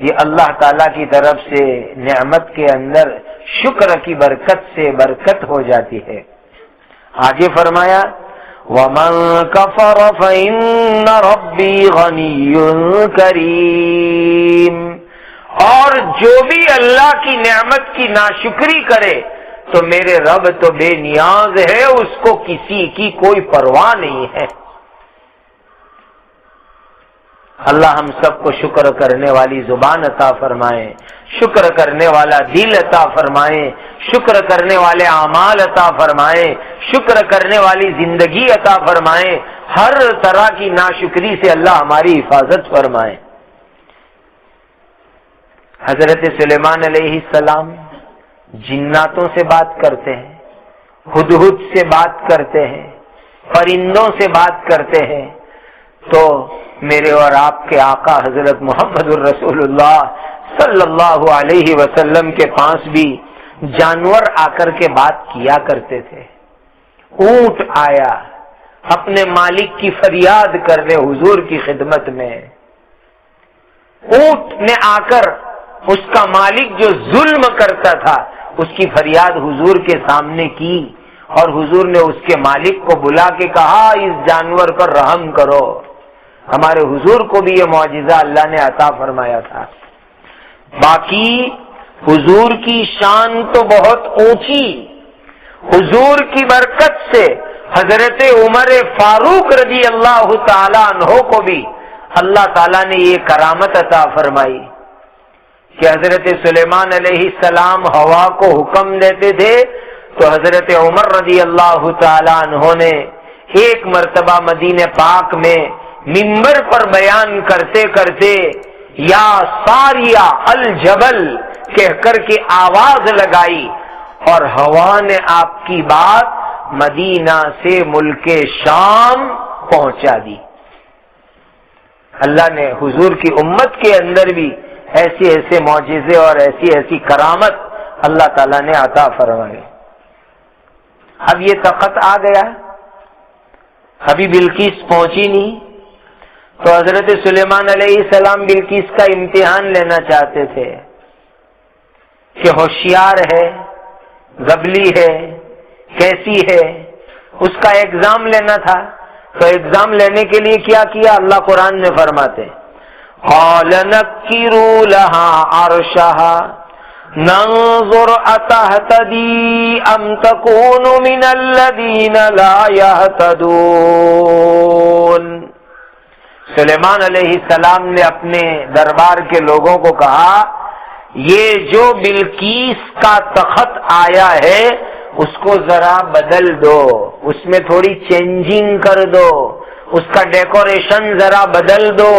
یہ اللہ تعالی کی طرف سے نعمت کے اندر شکر کی برکت سے برکت ہو جاتی ہے۔ آگے فرمایا وَمَن كَفَرَ فَإِنَّ رَبِّي غَنِيٌّ كَرِيمٌ، اور جو بھی اللہ کی نعمت کی ناشکری کرے تو میرے رب تو بے نیاز ہے، اس کو کسی کی کوئی پرواہ نہیں ہے۔ اللہ ہم سب کو شکر کرنے والی زبان عطا فرمائے، شکر کرنے والا دل عطا فرمائے، شکر کرنے والے اعمال عطا فرمائے، شکر کرنے والی زندگی عطا فرمائے، ہر طرح کی ناشکری سے اللہ ہماری حفاظت فرمائے۔ حضرت سلیمان علیہ السلام جناتوں سے بات کرتے ہیں، ہدہد سے بات کرتے ہیں، پرندوں سے بات کرتے ہیں، تو میرے اور آپ کے آقا حضرت محمد الرسول اللہ صلی اللہ علیہ وسلم کے پاس بھی جانور آ کر کے بات کیا کرتے تھے۔ اونٹ آیا اپنے مالک کی فریاد کرنے حضور کی خدمت میں، اونٹ نے آ کر اس کا مالک جو ظلم کرتا تھا اس کی فریاد حضور کے سامنے کی، اور حضور نے اس کے مالک کو بلا کے کہا اس جانور پر رحم کرو۔ ہمارے حضور کو بھی یہ معجزہ اللہ نے عطا فرمایا تھا۔ باقی حضور کی شان تو بہت اونچی، حضور کی برکت سے حضرت عمر فاروق رضی اللہ تعالی عنہ کو بھی اللہ تعالیٰ نے یہ کرامت عطا فرمائی کہ حضرت سلیمان علیہ السلام ہوا کو حکم دیتے تھے تو حضرت عمر رضی اللہ تعالی عنہ نے ایک مرتبہ مدینہ پاک میں منبر پر بیان کرتے کرتے یا ساریہ الجبل کہہ کر کے آواز لگائی، اور ہوا نے آپ کی بات مدینہ سے ملک شام پہنچا دی۔ اللہ نے حضور کی امت کے اندر بھی ایسے ایسے معجزے اور ایسی ایسی کرامت اللہ تعالیٰ نے عطا فرمائے۔ اب یہ تخت آ گیا، ابھی بلقیس پہنچی نہیں، تو حضرت سلیمان علیہ السلام بلقیس کا امتحان لینا چاہتے تھے کہ ہوشیار ہے، غبلی ہے، کیسی ہے، اس کا ایگزام لینا تھا۔ تو ایگزام لینے کے لیے کیا کیا؟ اللہ قرآن میں فرماتے قَالَ نَكِّرُوا لَهَا عَرْشَهَا نَنظُرْ أَتَهْتَدِي أَمْ تَكُونُ مِنَ الَّذِينَ لَا يَهْتَدُونَ۔ سلیمان علیہ السلام نے اپنے دربار کے لوگوں کو کہا یہ جو بلقیس کا تخت آیا ہے اس کو ذرا بدل دو، اس میں تھوڑی چینجنگ کر دو، اس کا ڈیکوریشن ذرا بدل دو،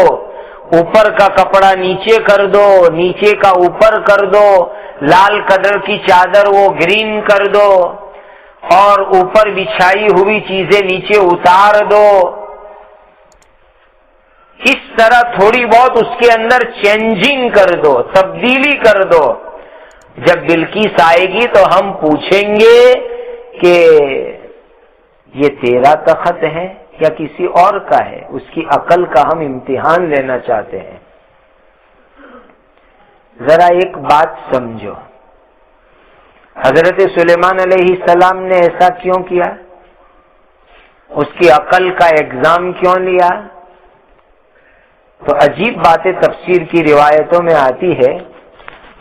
اوپر کا کپڑا نیچے کر دو، نیچے کا اوپر کر دو، لال کلر کی چادر وہ گرین کر دو، اور اوپر بچھائی ہوئی چیزیں نیچے اتار دو۔ اس طرح تھوڑی بہت اس کے اندر چینجنگ کر دو، تبدیلی کر دو۔ جب بلقیس آئے گی تو ہم پوچھیں گے کہ یہ تیرا تخت ہے یا کسی اور کا ہے، اس کی عقل کا ہم امتحان لینا چاہتے ہیں۔ ذرا ایک بات سمجھو، حضرت سلیمان علیہ السلام نے ایسا کیوں کیا؟ اس کی عقل کا ایگزام کیوں لیا؟ تو عجیب باتیں تفسیر کی روایتوں میں آتی ہے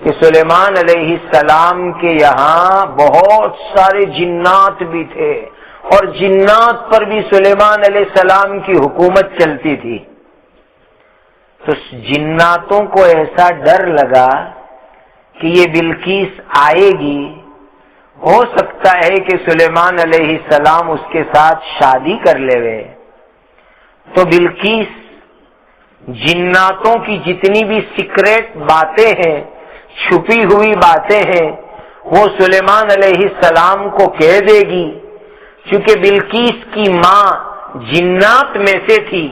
کہ سلیمان علیہ السلام کے یہاں بہت سارے جنات بھی تھے اور جنات پر بھی سلیمان علیہ السلام کی حکومت چلتی تھی. تو جناتوں کو ایسا ڈر لگا کہ یہ بلقیس آئے گی، ہو سکتا ہے کہ سلیمان علیہ السلام اس کے ساتھ شادی کر لے وے. تو بلقیس جناتوں کی جتنی بھی سیکریٹ باتیں ہیں، چھپی ہوئی باتیں ہیں، وہ سلیمان علیہ السلام کو کہہ دے گی. چونکہ بلقیس کی ماں جنات میں سے تھی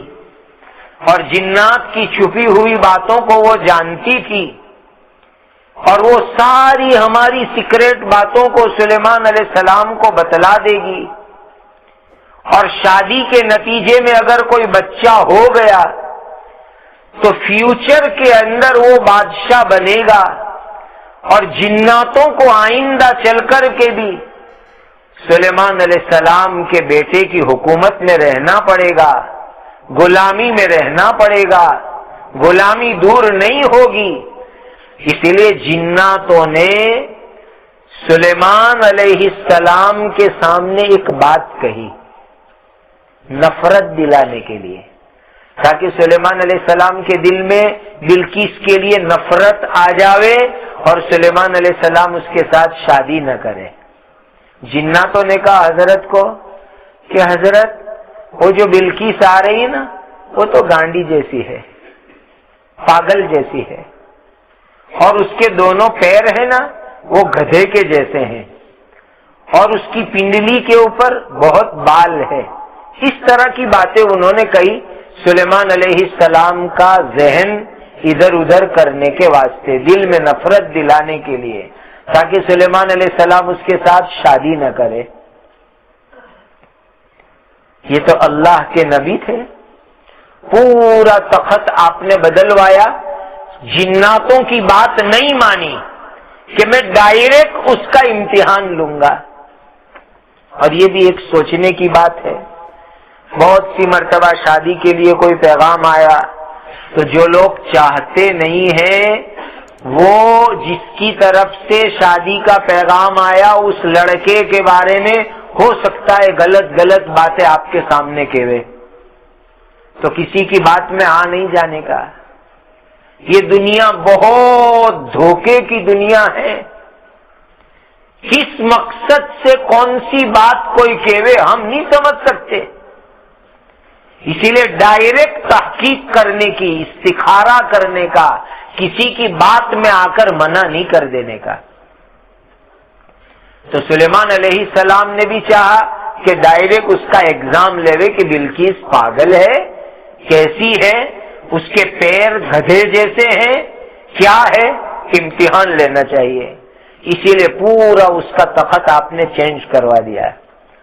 اور جنات کی چھپی ہوئی باتوں کو وہ جانتی تھی، اور وہ ساری ہماری سیکریٹ باتوں کو سلیمان علیہ السلام کو بتلا دے گی. اور شادی کے نتیجے میں اگر کوئی بچہ ہو گیا تو فیوچر کے اندر وہ بادشاہ بنے گا، اور جناتوں کو آئندہ چل کر کے بھی سلیمان علیہ السلام کے بیٹے کی حکومت میں رہنا پڑے گا، غلامی میں رہنا پڑے گا، غلامی دور نہیں ہوگی. اسی لیے جناتوں نے سلیمان علیہ السلام کے سامنے ایک بات کہی نفرت دلانے کے لیے، تاکہ سلیمان علیہ السلام کے دل میں بلقیس کے لیے نفرت آ جاوے اور سلیمان علیہ السلام اس کے ساتھ شادی نہ کرے. جناتوں نے کہا حضرت کو کہ حضرت وہ جو بلقیس آ رہی ہے نا، وہ تو گانڈی جیسی ہے، پاگل جیسی ہے، اور اس کے دونوں پیر ہیں نا وہ گدھے کے جیسے ہیں، اور اس کی پنڈلی کے اوپر بہت بال ہے. اس طرح کی باتیں انہوں نے کہی سلیمان علیہ السلام کا ذہن ادھر ادھر کرنے کے واسطے، دل میں نفرت دلانے کے لیے، تاکہ سلیمان علیہ السلام اس کے ساتھ شادی نہ کرے. یہ تو اللہ کے نبی تھے، پورا تخت آپ نے بدلوایا. جناتوں کی بات نہیں مانی کہ میں ڈائریکٹ اس کا امتحان لوں گا. اور یہ بھی ایک سوچنے کی بات ہے. بہت سی مرتبہ شادی کے لیے کوئی پیغام آیا تو جو لوگ چاہتے نہیں ہیں وہ جس کی طرف سے شادی کا پیغام آیا اس لڑکے کے بارے میں ہو سکتا ہے غلط باتیں آپ کے سامنے کہوے، تو کسی کی بات میں آ نہیں جانے کا. یہ دنیا بہت دھوکے کی دنیا ہے. کس مقصد سے کون سی بات کوئی کہوے ہم نہیں سمجھ سکتے. اسی لیے ڈائریکٹ تحقیق کرنے کی، استخارہ کرنے کا، کسی کی بات میں آ کر منع نہیں کر دینے کا. تو سلیمان علیہ السلام نے بھی چاہا کہ ڈائریکٹ اس کا ایگزام لے کہ بلقیس پاگل ہے، کیسی ہے، اس کے پیر گدھے جیسے ہیں، کیا ہے، امتحان لینا چاہیے. اسی لیے پورا اس کا تخت آپ نے چینج کروا دیا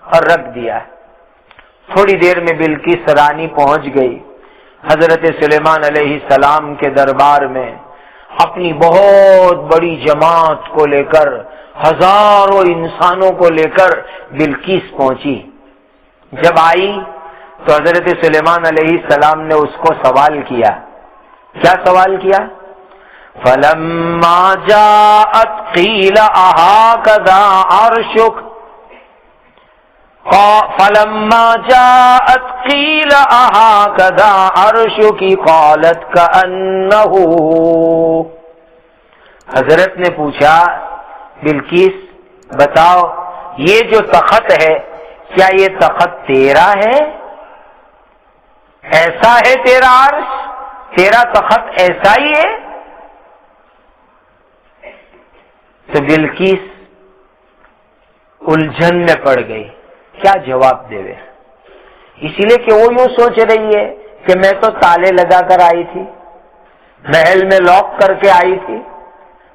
اور رکھ دیا. تھوڑی دیر میں بلقیس رانی پہنچ گئی حضرت سلیمان علیہ السلام کے دربار میں، اپنی بہت بڑی جماعت کو لے کر، ہزاروں انسانوں کو لے کر بلقیس پہنچی. جب آئی تو حضرت سلیمان علیہ السلام نے اس کو سوال کیا. کیا سوال کیا؟ فَلَمَّا جَاءَتْ قِيلَ أَهَكَذَا عَرْشُكَ فَلَمَّا جَاءَتْ قِيلَ أَهَكَذَا عَرْشُكِ قَالَتْ كَأَنَّهُ. حضرت نے پوچھا بلقیس بتاؤ یہ جو تخت ہے کیا یہ تخت تیرا ہے؟ ایسا ہے تیرا عرش، تیرا تخت ایسا ہی ہے؟ تو بلقیس الجھن میں پڑ گئی، کیا جواب دے. اسی لیے کہ وہ یوں سوچ رہی ہے کہ میں تو تالے لگا کر آئی تھی، محل میں لاک کر کے آئی تھی،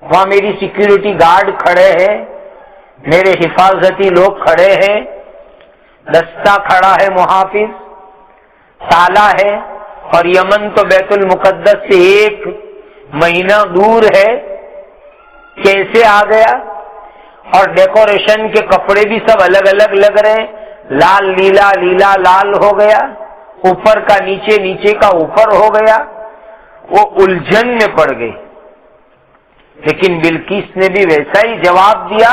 وہاں میری سیکیورٹی گارڈ کھڑے ہیں، میرے حفاظتی لوگ کھڑے ہیں، دستہ کھڑا ہے، محافظ، تالا ہے، اور یمن تو بیت المقدس سے 1 مہینہ دور ہے. کیسے آ گیا؟ اور ڈیکوریشن کے کپڑے بھی سب الگ الگ لگ رہے ہیں، لال لیلا، لیلا لال ہو گیا، اوپر کا نیچے، نیچے کا اوپر ہو گیا. وہ الجھن میں پڑ گئی. لیکن بلقیس نے بھی ویسا ہی جواب دیا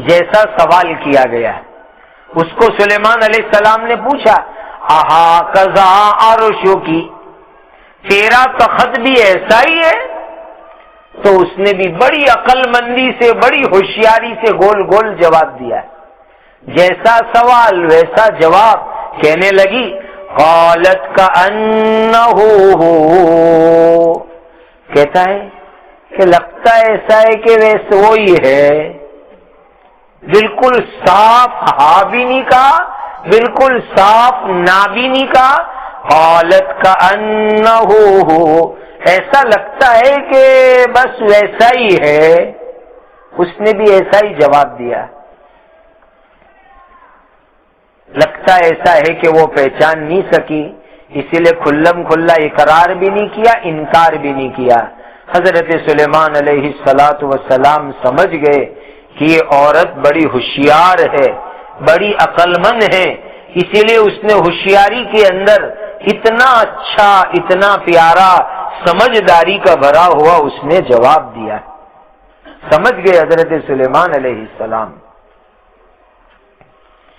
جیسا سوال کیا گیا. اس کو سلیمان علیہ السلام نے پوچھا اہا کذا عرشو کی، تیرا تخت بھی ایسا ہی ہے؟ تو اس نے بھی بڑی عقل مندی سے بڑی ہوشیاری سے گول گول جواب دیا. جیسا سوال ویسا جواب. کہنے لگی قالت کأنہ ہو، کہتا ہے کہ لگتا ایسا ہے کہ ویسے وہی ہے. بالکل صاف ہاں بھی نہیں کہا، بالکل صاف نہ بھی نہیں کہا. قالت کأنہ ہو، ایسا لگتا ہے کہ بس ویسا ہی ہے. اس نے بھی ایسا ہی جواب دیا. لگتا ایسا ہے کہ وہ پہچان نہیں سکی، اسی لیے کھلم کھلا اقرار بھی نہیں کیا، انکار بھی نہیں کیا. حضرت سلیمان علیہ السلام سمجھ گئے کہ یہ عورت بڑی ہوشیار ہے، بڑی عقل مند ہے. اسی لیے اس نے ہوشیاری کے اندر اتنا اچھا، اتنا پیارا، سمجھداری کا بھرا ہوا اس نے جواب دیا. سمجھ گئے حضرت سلیمان علیہ السلام.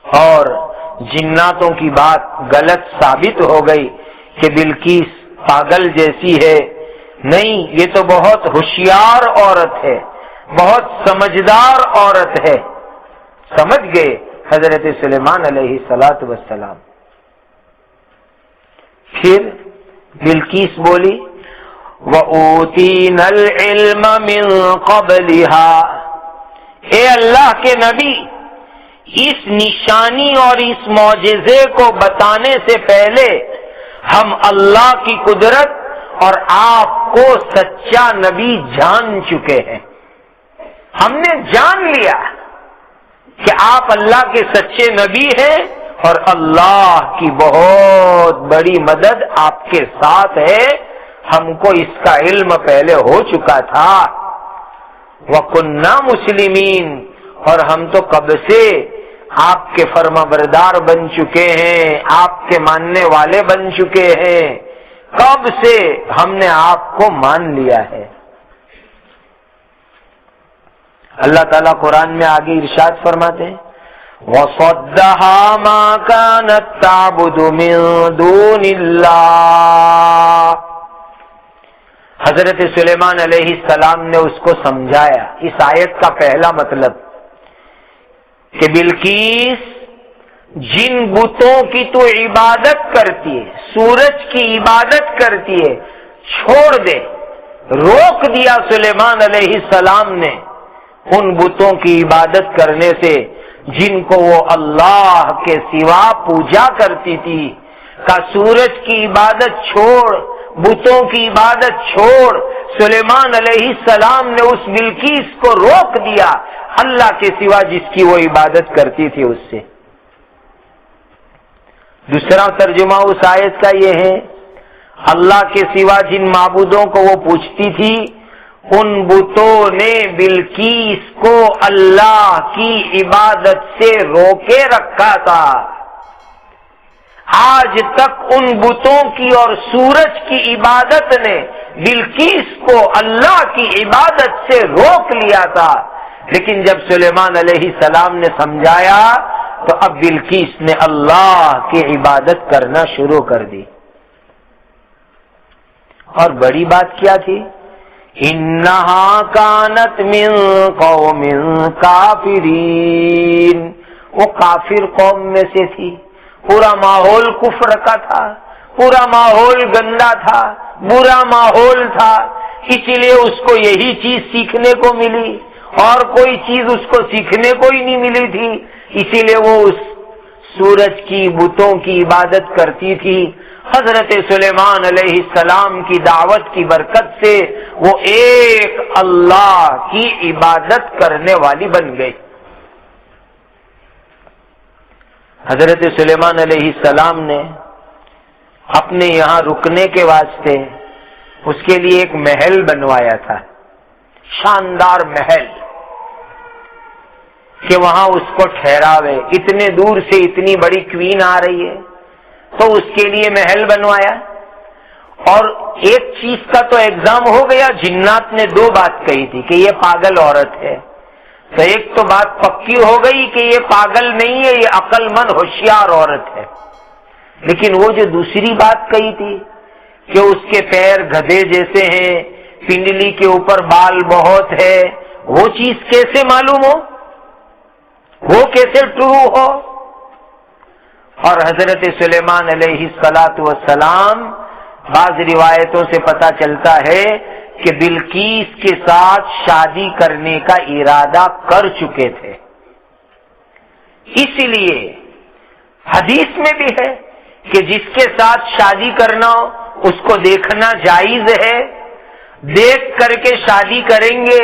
اور جناتوں کی بات غلط ثابت ہو گئی کہ بلقیس پاگل جیسی ہے. نہیں، یہ تو بہت ہوشیار عورت ہے، بہت سمجھدار عورت ہے. سمجھ گئے حضرت سلیمان علیہ السلام. پھر بلقیس بولی وَأُوتِينَا الْعِلْمَ مِنْ قَبْلِهَا، اے اللہ کے نبی، اس نشانی اور اس معجزے کو بتانے سے پہلے ہم اللہ کی قدرت اور آپ کو سچا نبی جان چکے ہیں. ہم نے جان لیا کہ آپ اللہ کے سچے نبی ہیں اور اللہ کی بہت بڑی مدد آپ کے ساتھ ہے. ہم کو اس کا علم پہلے ہو چکا تھا. وَكُنَّا مُسْلِمِينَ، اور ہم تو کب سے آپ کے فرما بردار بن چکے ہیں، آپ کے ماننے والے بن چکے ہیں. کب سے ہم نے آپ کو مان لیا ہے. اللہ تعالیٰ قرآن میں آگے ارشاد فرماتے ہیں وَصَدَّهَا مَا كَانَتْ تَعْبُدُ مِن دُونِ اللَّهِ. حضرت سلیمان علیہ السلام نے اس کو سمجھایا اس آیت کا پہلا مطلب کہ بلقیس جن بتوں کی تو عبادت کرتی ہے، سورج کی عبادت کرتی ہے، چھوڑ دے. روک دیا سلیمان علیہ السلام نے ان بتوں کی عبادت کرنے سے جن کو وہ اللہ کے سوا پوجا کرتی تھی. کا سورج کی عبادت چھوڑ، بتوں کی عبادت چھوڑ. سلیمان علیہ السلام نے اس بلقیس کو روک دیا اللہ کے سوا جس کی وہ عبادت کرتی تھی اس سے. دوسرا ترجمہ اس آیت کا یہ ہے اللہ کے سوا جن معبودوں کو وہ پوچھتی تھی ان بتوں نے بلقیس کو اللہ کی عبادت سے روکے رکھا تھا. آج تک ان بتوں کی اور سورج کی عبادت نے بلقیس کو اللہ کی عبادت سے روک لیا تھا. لیکن جب سلیمان علیہ السلام نے سمجھایا تو اب بلقیس نے اللہ کی عبادت کرنا شروع کر دی. اور بڑی بات کیا تھی انہا کانت من قوم کافرین، وہ کافر قوم میں سے تھی. پورا ماحول کفر کا تھا، پورا ماحول گندا تھا، برا ماحول تھا. اسی لیے اس کو یہی چیز سیکھنے کو ملی اور کوئی چیز اس کو سیکھنے کو ہی نہیں ملی تھی. اسی لیے وہ اس سورج کی بتوں کی عبادت کرتی تھی. حضرت سلیمان علیہ السلام کی دعوت کی برکت سے وہ ایک اللہ کی عبادت کرنے والی بن گئی. حضرت سلیمان علیہ السلام نے اپنے یہاں رکنے کے واسطے اس کے لیے ایک محل بنوایا تھا، شاندار محل، کہ وہاں اس کو ٹھہراوے. اتنے دور سے اتنی بڑی کوئین آ رہی ہے تو اس کے لیے محل بنوایا. اور ایک چیز کا تو ایگزام ہو گیا، جنات نے دو بات کہی تھی کہ یہ پاگل عورت ہے، تو ایک تو بات پکی ہو گئی کہ یہ پاگل نہیں ہے، یہ عقل مند ہوشیار عورت ہے۔ لیکن وہ جو دوسری بات کہی تھی کہ اس کے پیر گدھے جیسے ہیں، پنڈلی کے اوپر بال بہت ہے، وہ چیز کیسے معلوم ہو، وہ کیسے ٹرو ہو؟ اور حضرت سلیمان علیہ السلام بعض روایتوں سے پتہ چلتا ہے کہ بلقیس کے ساتھ شادی کرنے کا ارادہ کر چکے تھے، اس لیے حدیث میں بھی ہے کہ جس کے ساتھ شادی کرنا ہو اس کو دیکھنا جائز ہے، دیکھ کر کے شادی کریں گے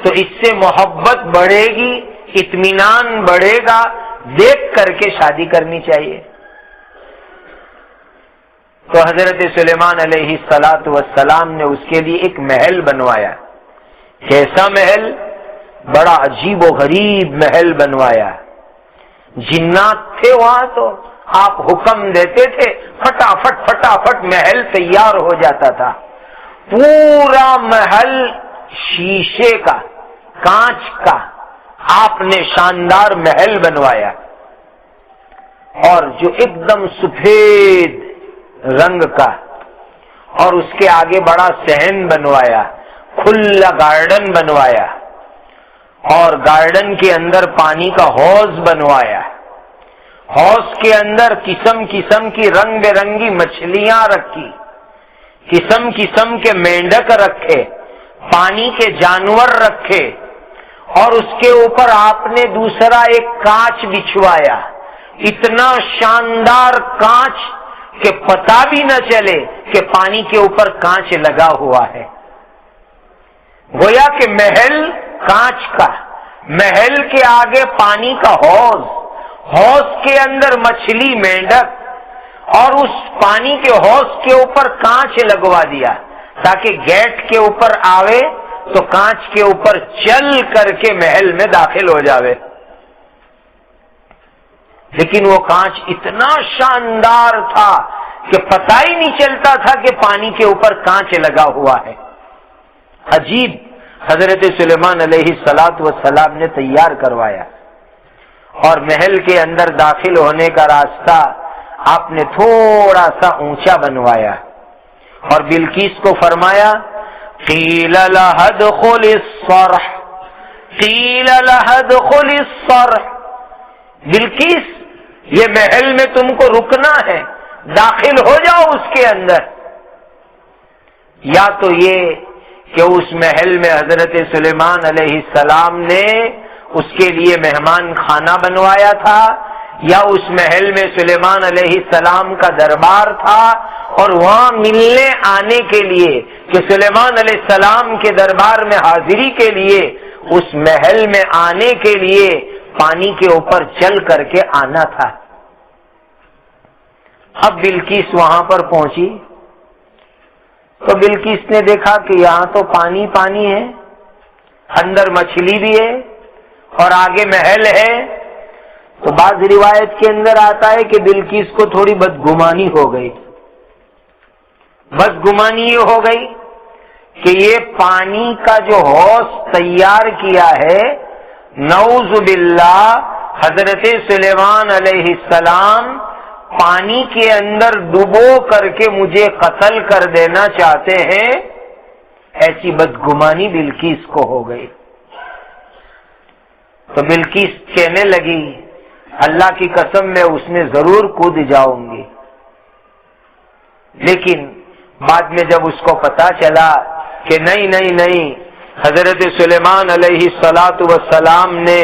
تو اس سے محبت بڑھے گی، اطمینان بڑھے گا، دیکھ کر کے شادی کرنی چاہیے۔ تو حضرت سلیمان علیہ السلام نے اس کے لیے ایک محل بنوایا۔ کیسا محل؟ بڑا عجیب و غریب محل بنوایا۔ جنات تھے وہاں، تو آپ حکم دیتے تھے فٹافٹ محل تیار ہو جاتا تھا۔ پورا محل شیشے کا، کانچ کا آپ نے شاندار محل بنوایا، اور جو ایک دم سفید رنگ کا، اور اس کے آگے بڑا صحن بنوایا، کھلا گارڈن بنوایا، اور گارڈن کے اندر پانی کا حوض بنوایا۔ حوض کے اندر قسم قسم کی رنگ برنگی مچھلیاں رکھی، قسم قسم کے مینڈک رکھے، پانی کے جانور رکھے، اور اس کے اوپر آپ نے دوسرا ایک کانچ بچھوایا، اتنا شاندار کانچ کہ پتہ بھی نہ چلے کہ پانی کے اوپر کانچ لگا ہوا ہے۔ گویا کہ محل کانچ کا، محل کے آگے پانی کا حوض، حوض کے اندر مچھلی مینڈک، اور اس پانی کے حوض کے اوپر کانچ لگوا دیا تاکہ گیٹ کے اوپر آوے تو کانچ کے اوپر چل کر کے محل میں داخل ہو جاوے۔ لیکن وہ کانچ اتنا شاندار تھا کہ پتہ ہی نہیں چلتا تھا کہ پانی کے اوپر کانچ لگا ہوا ہے۔ عجیب حضرت سلیمان علیہ السلام نے تیار کروایا، اور محل کے اندر داخل ہونے کا راستہ آپ نے تھوڑا سا اونچا بنوایا، اور بلقیس کو فرمایا قیل لها ادخل الصرح، قیل لها ادخل الصرح، بلقیس یہ محل میں تم کو رکنا ہے، داخل ہو جاؤ اس کے اندر۔ یا تو یہ کہ اس محل میں حضرت سلیمان علیہ السلام نے اس کے لیے مہمان خانہ بنوایا تھا، یا اس محل میں سلیمان علیہ السلام کا دربار تھا، اور وہاں ملنے آنے کے لیے کہ سلیمان علیہ السلام کے دربار میں حاضری کے لیے اس محل میں آنے کے لیے پانی کے اوپر چل کر کے آنا تھا۔ اب بلقیس وہاں پر پہنچی تو بلقیس نے دیکھا کہ یہاں تو پانی پانی ہے، اندر مچھلی بھی ہے اور آگے محل ہے، تو بعض روایت کے اندر آتا ہے کہ بلقیس کو تھوڑی بدگمانی ہو گئی۔ بدگمانی یہ ہو گئی کہ یہ پانی کا جو حوض تیار کیا ہے، نعوذ باللہ حضرت سلیمان علیہ السلام پانی کے اندر ڈبو کر کے مجھے قتل کر دینا چاہتے ہیں، ایسی بدگمانی بلقیس کو ہو گئی۔ تو بلقیس کہنے لگی اللہ کی قسم میں اس میں ضرور کود جاؤں گی، لیکن بعد میں جب اس کو پتا چلا کہ نہیں حضرت سلیمان علیہ السلام نے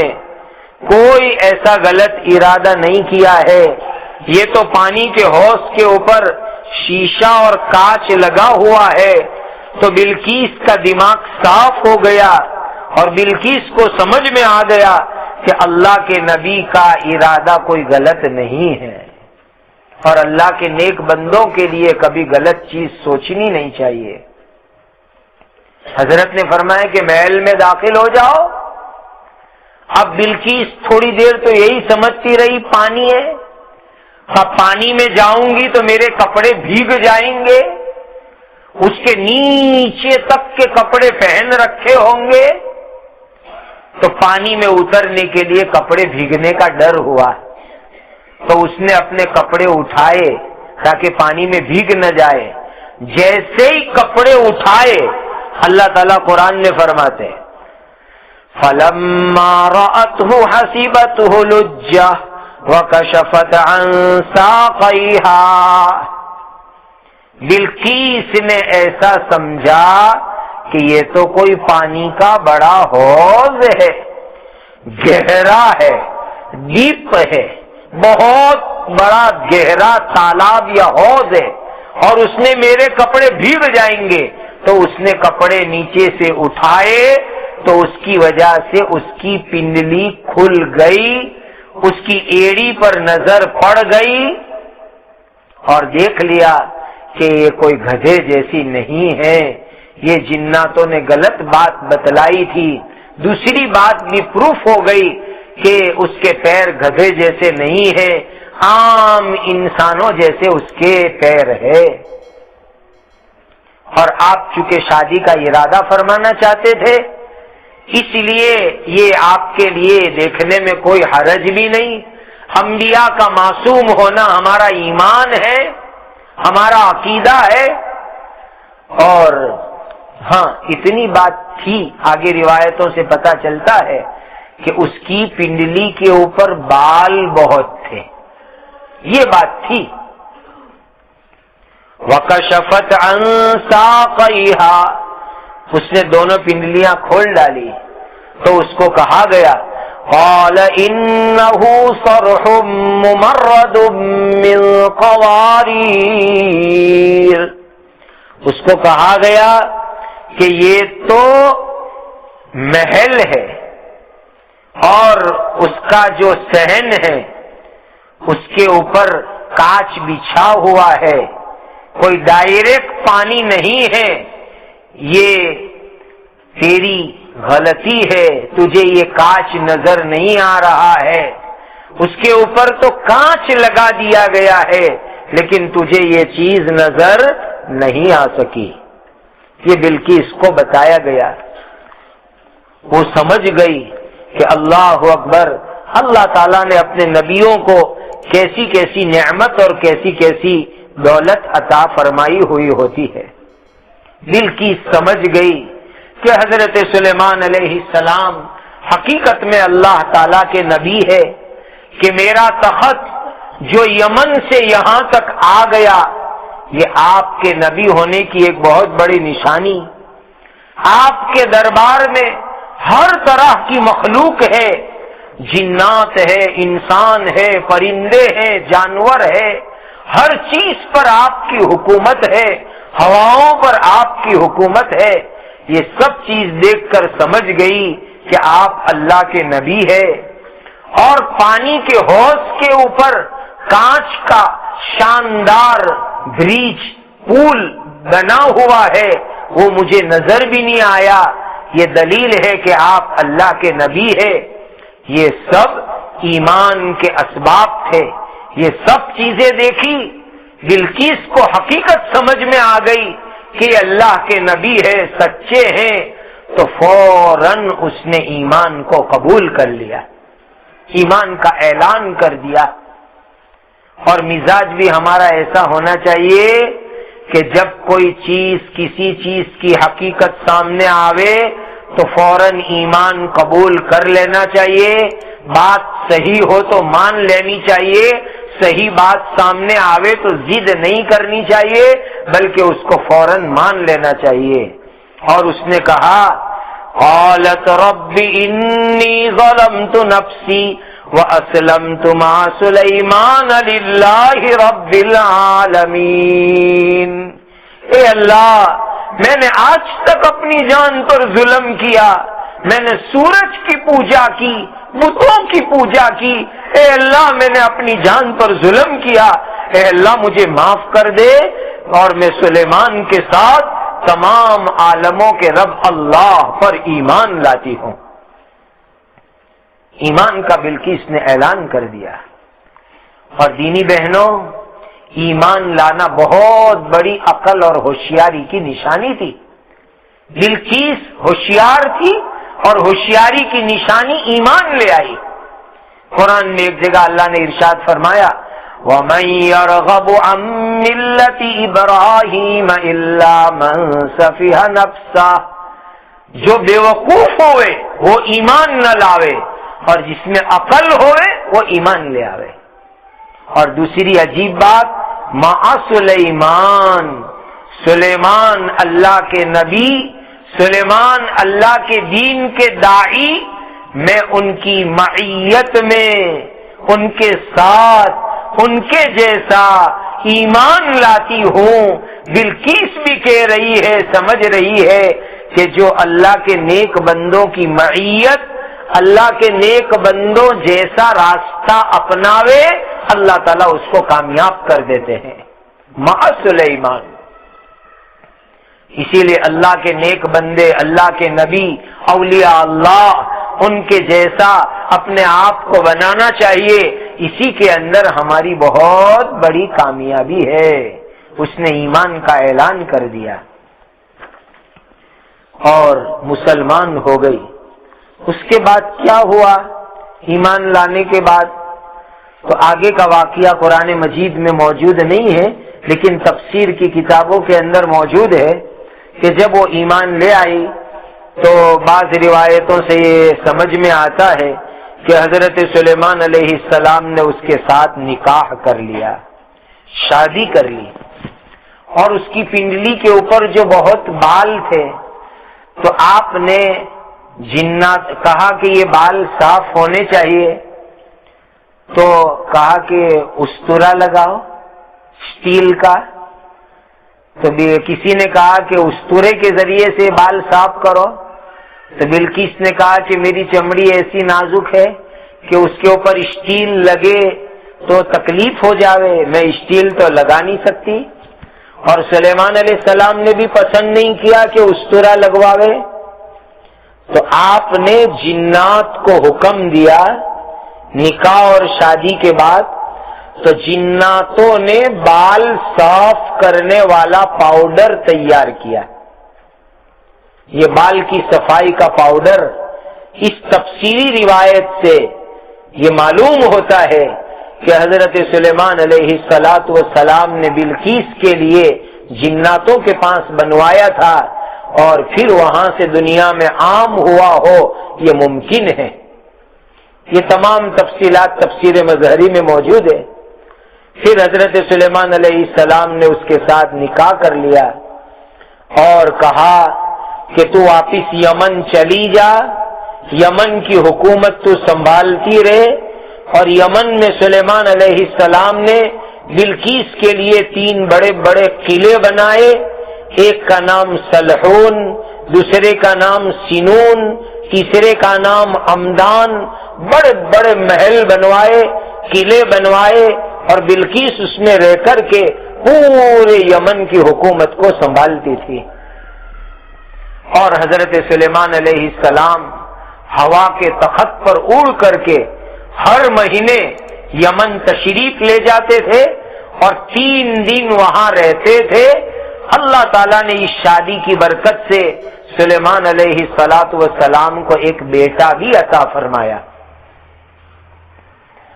کوئی ایسا غلط ارادہ نہیں کیا ہے، یہ تو پانی کے حوض کے اوپر شیشہ اور کانچ لگا ہوا ہے، تو بلقیس کا دماغ صاف ہو گیا، اور بلقیس کو سمجھ میں آ گیا کہ اللہ کے نبی کا ارادہ کوئی غلط نہیں ہے، اور اللہ کے نیک بندوں کے لیے کبھی غلط چیز سوچنی نہیں چاہیے۔ حضرت نے فرمایا کہ محل میں داخل ہو جاؤ۔ اب بلقیس تھوڑی دیر تو یہی سمجھتی رہی پانی ہے، اب پانی میں جاؤں گی تو میرے کپڑے بھیگ جائیں گے، اس کے نیچے تک کے کپڑے پہن رکھے ہوں گے، تو پانی میں اترنے کے لیے کپڑے بھیگنے کا ڈر ہوا، تو اس نے اپنے کپڑے اٹھائے تاکہ پانی میں بھیگ نہ جائے۔ جیسے ہی کپڑے اٹھائے، اللہ تعالیٰ قرآن میں فرماتے ہیں فَلَمَّا رَأَتْهُ حَسِبَتْهُ لُجَّةً وَكَشَفَتْ عَنْ سَاقَيْهَا، بلقیس نے ایسا سمجھا کہ یہ تو کوئی پانی کا بڑا حوض ہے، گہرا ہے، ڈیپ ہے، بہت بڑا گہرا تالاب یا حوض ہے، اور اس نے میرے کپڑے بھیگ جائیں گے، تو اس نے کپڑے نیچے سے اٹھائے، تو اس کی وجہ سے اس کی پنڈلی کھل گئی، اس کی ایڑی پر نظر پڑ گئی، اور دیکھ لیا کہ یہ کوئی گدھے جیسی نہیں ہے، یہ جناتوں نے غلط بات بتلائی تھی۔ دوسری بات بھی پروف ہو گئی کہ اس کے پیر گدھے جیسے نہیں ہے، عام انسانوں جیسے اس کے پیر ہے۔ اور آپ چونکہ شادی کا ارادہ فرمانا چاہتے تھے، اس لیے یہ آپ کے لیے دیکھنے میں کوئی حرج بھی نہیں۔ انبیاء کا معصوم ہونا ہمارا ایمان ہے، ہمارا عقیدہ ہے۔ اور ہاں، اتنی بات تھی، آگے روایتوں سے پتہ چلتا ہے کہ اس کی پنڈلی کے اوپر بال بہت تھے، یہ بات تھی۔ وَكَشَفَتْ عَنْ سَاقَيْهَا، اس نے دونوں پنڈلیاں کھول ڈالی، تو اس کو کہا گیا قَالَ إِنَّهُ صَرْحٌ مُمَرَّدٌ مِّن قَوَارِيرَ، اس کو کہا گیا کہ یہ تو محل ہے، اور اس کا جو صحن ہے اس کے اوپر کاچ بچھا ہوا ہے، کوئی ڈائریکٹ پانی نہیں ہے، یہ تیری غلطی ہے، تجھے یہ کاچ نظر نہیں آ رہا ہے، اس کے اوپر تو کانچ لگا دیا گیا ہے، لیکن تجھے یہ چیز نظر نہیں آ سکی۔ یہ بلقیس کو بتایا گیا، وہ سمجھ گئی کہ اللہ اکبر، اللہ تعالیٰ نے اپنے نبیوں کو کیسی کیسی نعمت اور کیسی کیسی دولت عطا فرمائی ہوئی ہوتی ہے۔ بلقیس سمجھ گئی کہ حضرت سلیمان علیہ السلام حقیقت میں اللہ تعالیٰ کے نبی ہے، کہ میرا تخت جو یمن سے یہاں تک آ گیا، یہ آپ کے نبی ہونے کی ایک بہت بڑی نشانی۔ آپ کے دربار میں ہر طرح کی مخلوق ہے، جنات ہے، انسان ہے، پرندے ہیں، جانور ہے، ہر چیز پر آپ کی حکومت ہے، ہواؤں پر آپ کی حکومت ہے۔ یہ سب چیز دیکھ کر سمجھ گئی کہ آپ اللہ کے نبی ہے۔ اور پانی کے حوض کے اوپر کانچ کا شاندار بریج، پول بنا ہوا ہے، وہ مجھے نظر بھی نہیں آیا، یہ دلیل ہے کہ آپ اللہ کے نبی ہے۔ یہ سب ایمان کے اسباب تھے، یہ سب چیزیں دیکھی، بلقیس کو حقیقت سمجھ میں آ گئی کہ اللہ کے نبی ہے، سچے ہیں، تو فوراً اس نے ایمان کو قبول کر لیا، ایمان کا اعلان کر دیا۔ اور مزاج بھی ہمارا ایسا ہونا چاہیے کہ جب کوئی چیز، کسی چیز کی حقیقت سامنے آوے تو فوراً ایمان قبول کر لینا چاہیے، بات صحیح ہو تو مان لینی چاہیے، صحیح بات سامنے آوے تو ضد نہیں کرنی چاہیے، بلکہ اس کو فوراً مان لینا چاہیے۔ اور اس نے کہا قالت رب انی ظلمت نفسی واسلمت مع سلیمان للہ رب العالمین، اے اللہ، میں نے آج تک اپنی جان پر ظلم کیا، میں نے سورج کی پوجا کی، بتوں کی پوجا کی، اے اللہ میں نے اپنی جان پر ظلم کیا، اے اللہ مجھے معاف کر دے، اور میں سلیمان کے ساتھ تمام عالموں کے رب اللہ پر ایمان لاتی ہوں۔ ایمان کا بلقیس نے اعلان کر دیا۔ اور دینی بہنوں، ایمان لانا بہت بڑی عقل اور ہوشیاری کی نشانی تھی. بلقیس ہوشیار تھی اور ہوشیاری کی نشانی ایمان لے آئی. قرآن میں ایک جگہ اللہ نے ارشاد فرمایا وَمَن يَرْغَبُ عَن مِّلَّةِ إِبْرَاهِيمَ إِلَّا مَن سَفِهَ نَفْسَهُ، جو بیوقوف ہوئے وہ ایمان نہ لاوے اور جس میں عقل ہوئے وہ ایمان لے آوے. اور دوسری عجیب بات مع سلیمان، سلیمان اللہ کے نبی، سلیمان اللہ کے دین کے داعی، میں ان کی معیت میں ان کے ساتھ ان کے جیسا ایمان لاتی ہوں. بلقیس بھی کہہ رہی ہے، سمجھ رہی ہے کہ جو اللہ کے نیک بندوں کی معیت، اللہ کے نیک بندوں جیسا راستہ اپناوے اللہ تعالیٰ اس کو کامیاب کر دیتے ہیں. مع سلیمان. اسی لیے اللہ کے نیک بندے، اللہ کے نبی، اولیاء اللہ، ان کے جیسا اپنے آپ کو بنانا چاہیے. اسی کے اندر ہماری بہت بڑی کامیابی ہے. اس نے ایمان کا اعلان کر دیا اور مسلمان ہو گئی. اس کے بعد کیا ہوا ایمان لانے کے بعد؟ تو آگے کا واقعہ قرآن مجید میں موجود نہیں ہے، لیکن تفسیر کی کتابوں کے اندر موجود ہے کہ جب وہ ایمان لے آئی تو بعض روایتوں سے یہ سمجھ میں آتا ہے کہ حضرت سلیمان علیہ السلام نے اس کے ساتھ نکاح کر لیا، شادی کر لی. اور اس کی پنڈلی کے اوپر جو بہت بال تھے تو آپ نے جنات کہا کہ یہ بال صاف ہونے چاہیے، تو کہا کہ استورا لگاؤ اسٹیل کا. تو کسی نے کہا کہ استورے کے ذریعے سے بال صاف کرو. تو بلقیس نے کہا کہ میری چمڑی ایسی نازک ہے کہ اس کے اوپر اسٹیل لگے تو تکلیف ہو جاوے، میں اسٹیل تو لگا نہیں سکتی. اور سلیمان علیہ السلام نے بھی پسند نہیں کیا کہ استورا لگواوے. تو آپ نے جنات کو حکم دیا نکاح اور شادی کے بعد، تو جناتوں نے بال صاف کرنے والا پاؤڈر تیار کیا. یہ بال کی صفائی کا پاؤڈر، اس تفصیلی روایت سے یہ معلوم ہوتا ہے کہ حضرت سلیمان علیہ السلام نے بلقیس کے لیے جناتوں کے پاس بنوایا تھا اور پھر وہاں سے دنیا میں عام ہوا ہو، یہ ممکن ہے. یہ تمام تفصیلات تفسیر مظہری میں موجود ہے. پھر حضرت سلیمان علیہ السلام نے اس کے ساتھ نکاح کر لیا اور کہا کہ تو واپس یمن چلی جا، یمن کی حکومت تو سنبھالتی رہے. اور یمن میں سلیمان علیہ السلام نے بلقیس کے لیے 3 بڑے بڑے قلعے بنائے. ایک کا نام سلحون، دوسرے کا نام سینون، تیسرے کا نام امدان. بڑے بڑے محل بنوائے، قلعے بنوائے اور بلقیس اس میں رہ کر کے پورے یمن کی حکومت کو سنبھالتی تھی. اور حضرت سلیمان علیہ السلام ہوا کے تخت پر اڑ کر کے ہر مہینے یمن تشریف لے جاتے تھے اور 3 دن وہاں رہتے تھے. اللہ تعالیٰ نے اس شادی کی برکت سے سلیمان علیہ السلام کو ایک بیٹا بھی عطا فرمایا.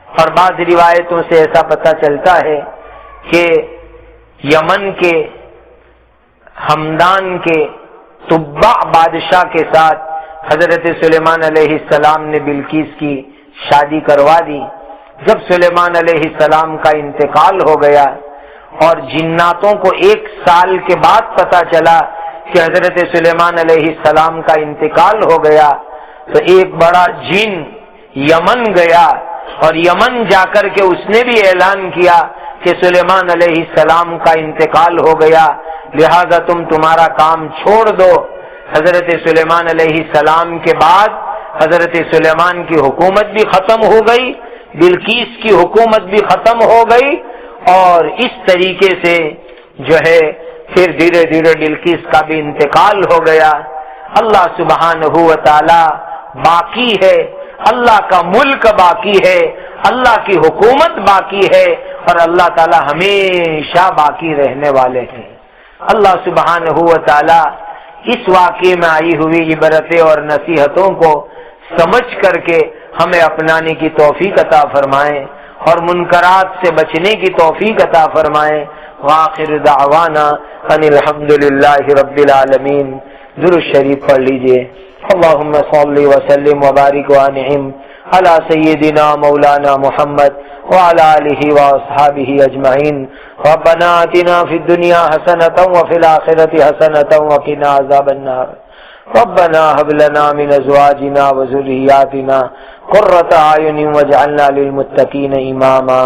اور بعض روایتوں سے ایسا پتہ چلتا ہے کہ یمن کے ہمدان کے تبع بادشاہ کے ساتھ حضرت سلیمان علیہ السلام نے بلقیس کی شادی کروا دی. جب سلیمان علیہ السلام کا انتقال ہو گیا اور جناتوں کو 1 سال کے بعد پتہ چلا کہ حضرت سلیمان علیہ السلام کا انتقال ہو گیا، تو ایک بڑا جن یمن گیا اور یمن جا کر کے اس نے بھی اعلان کیا کہ سلیمان علیہ السلام کا انتقال ہو گیا، لہذا تمہارا کام چھوڑ دو. حضرت سلیمان علیہ السلام کے بعد حضرت سلیمان کی حکومت بھی ختم ہو گئی، بلقیس کی حکومت بھی ختم ہو گئی. اور اس طریقے سے جو ہے پھر دھیرے دھیرے بلقیس کا بھی انتقال ہو گیا. اللہ سبحانہ و تعالی باقی ہے، اللہ کا ملک باقی ہے، اللہ کی حکومت باقی ہے اور اللہ تعالی ہمیشہ باقی رہنے والے ہیں۔ اللہ سبحانہ و تعالی اس واقعے میں آئی ہوئی عبرتیں اور نصیحتوں کو سمجھ کر کے ہمیں اپنانے کی توفیق عطا فرمائیں اور منکرات سے بچنے کی توفیق عطا فرمائیں۔ وآخر دعوانا ان الحمد للہ رب العالمین۔ درود شریف پڑھ لیجئے۔ اللہم صل وسلم وبارک وانعم علی سیدنا مولانا محمد وعلى آلہ واصحابہ اجمعین۔ ربنا آتنا فی الدنیا حسنۃ وفی الآخرۃ حسنۃ وقنا عذاب النار۔ ربنا هب لنا من ازواجنا وذرياتنا قرۃ اعین واجعلنا للمتقین اماما۔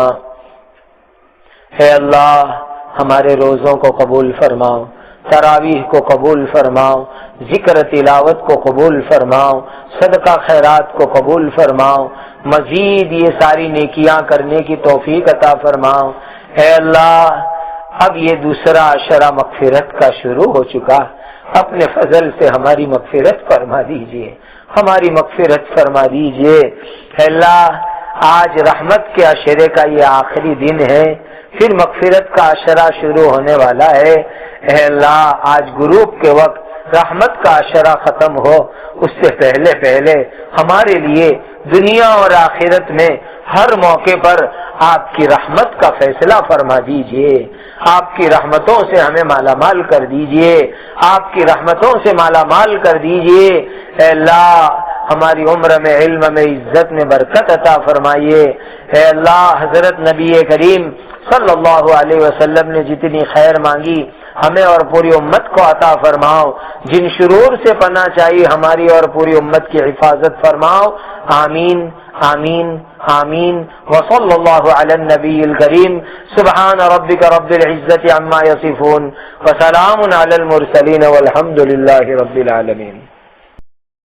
اے اللہ ہمارے روزوں کو قبول فرماؤ، تراویح کو قبول فرماؤ، ذکر تلاوت کو قبول فرماؤ، صدقہ خیرات کو قبول فرماؤ، مزید یہ ساری نیکیاں کرنے کی توفیق عطا فرماؤ۔ اے اللہ اب یہ دوسرا عشرہ مغفرت کا شروع ہو چکا، اپنے فضل سے ہماری مغفرت فرما دیجئے، ہماری مغفرت فرما دیجئے۔ اے اللہ آج رحمت کے عشرے کا یہ آخری دن ہے، پھر مغفرت کا عشرہ شروع ہونے والا ہے۔ اے اللہ آج غروب کے وقت رحمت کا عشرہ ختم ہو، اس سے پہلے پہلے ہمارے لیے دنیا اور آخرت میں ہر موقع پر آپ کی رحمت کا فیصلہ فرما دیجئے، آپ کی رحمتوں سے ہمیں مالا مال کر دیجئے، آپ کی رحمتوں سے مالا مال کر دیجئے۔ اے اللہ ہماری عمر میں، علم میں، عزت میں برکت عطا فرمائیے۔ اے اللہ حضرت نبی کریم صلی اللہ علیہ وسلم نے جتنی خیر مانگی ہمیں اور پوری امت کو عطا فرماؤ، جن شرور سے پناہ چاہیے ہماری اور پوری امت کی حفاظت فرماؤ۔ آمین آمین آمین۔ وصلی اللہ علی النبی الکریم۔ سبحان ربک رب العزت عما یصفون وسلام علی المرسلین والحمد للہ رب العالمین۔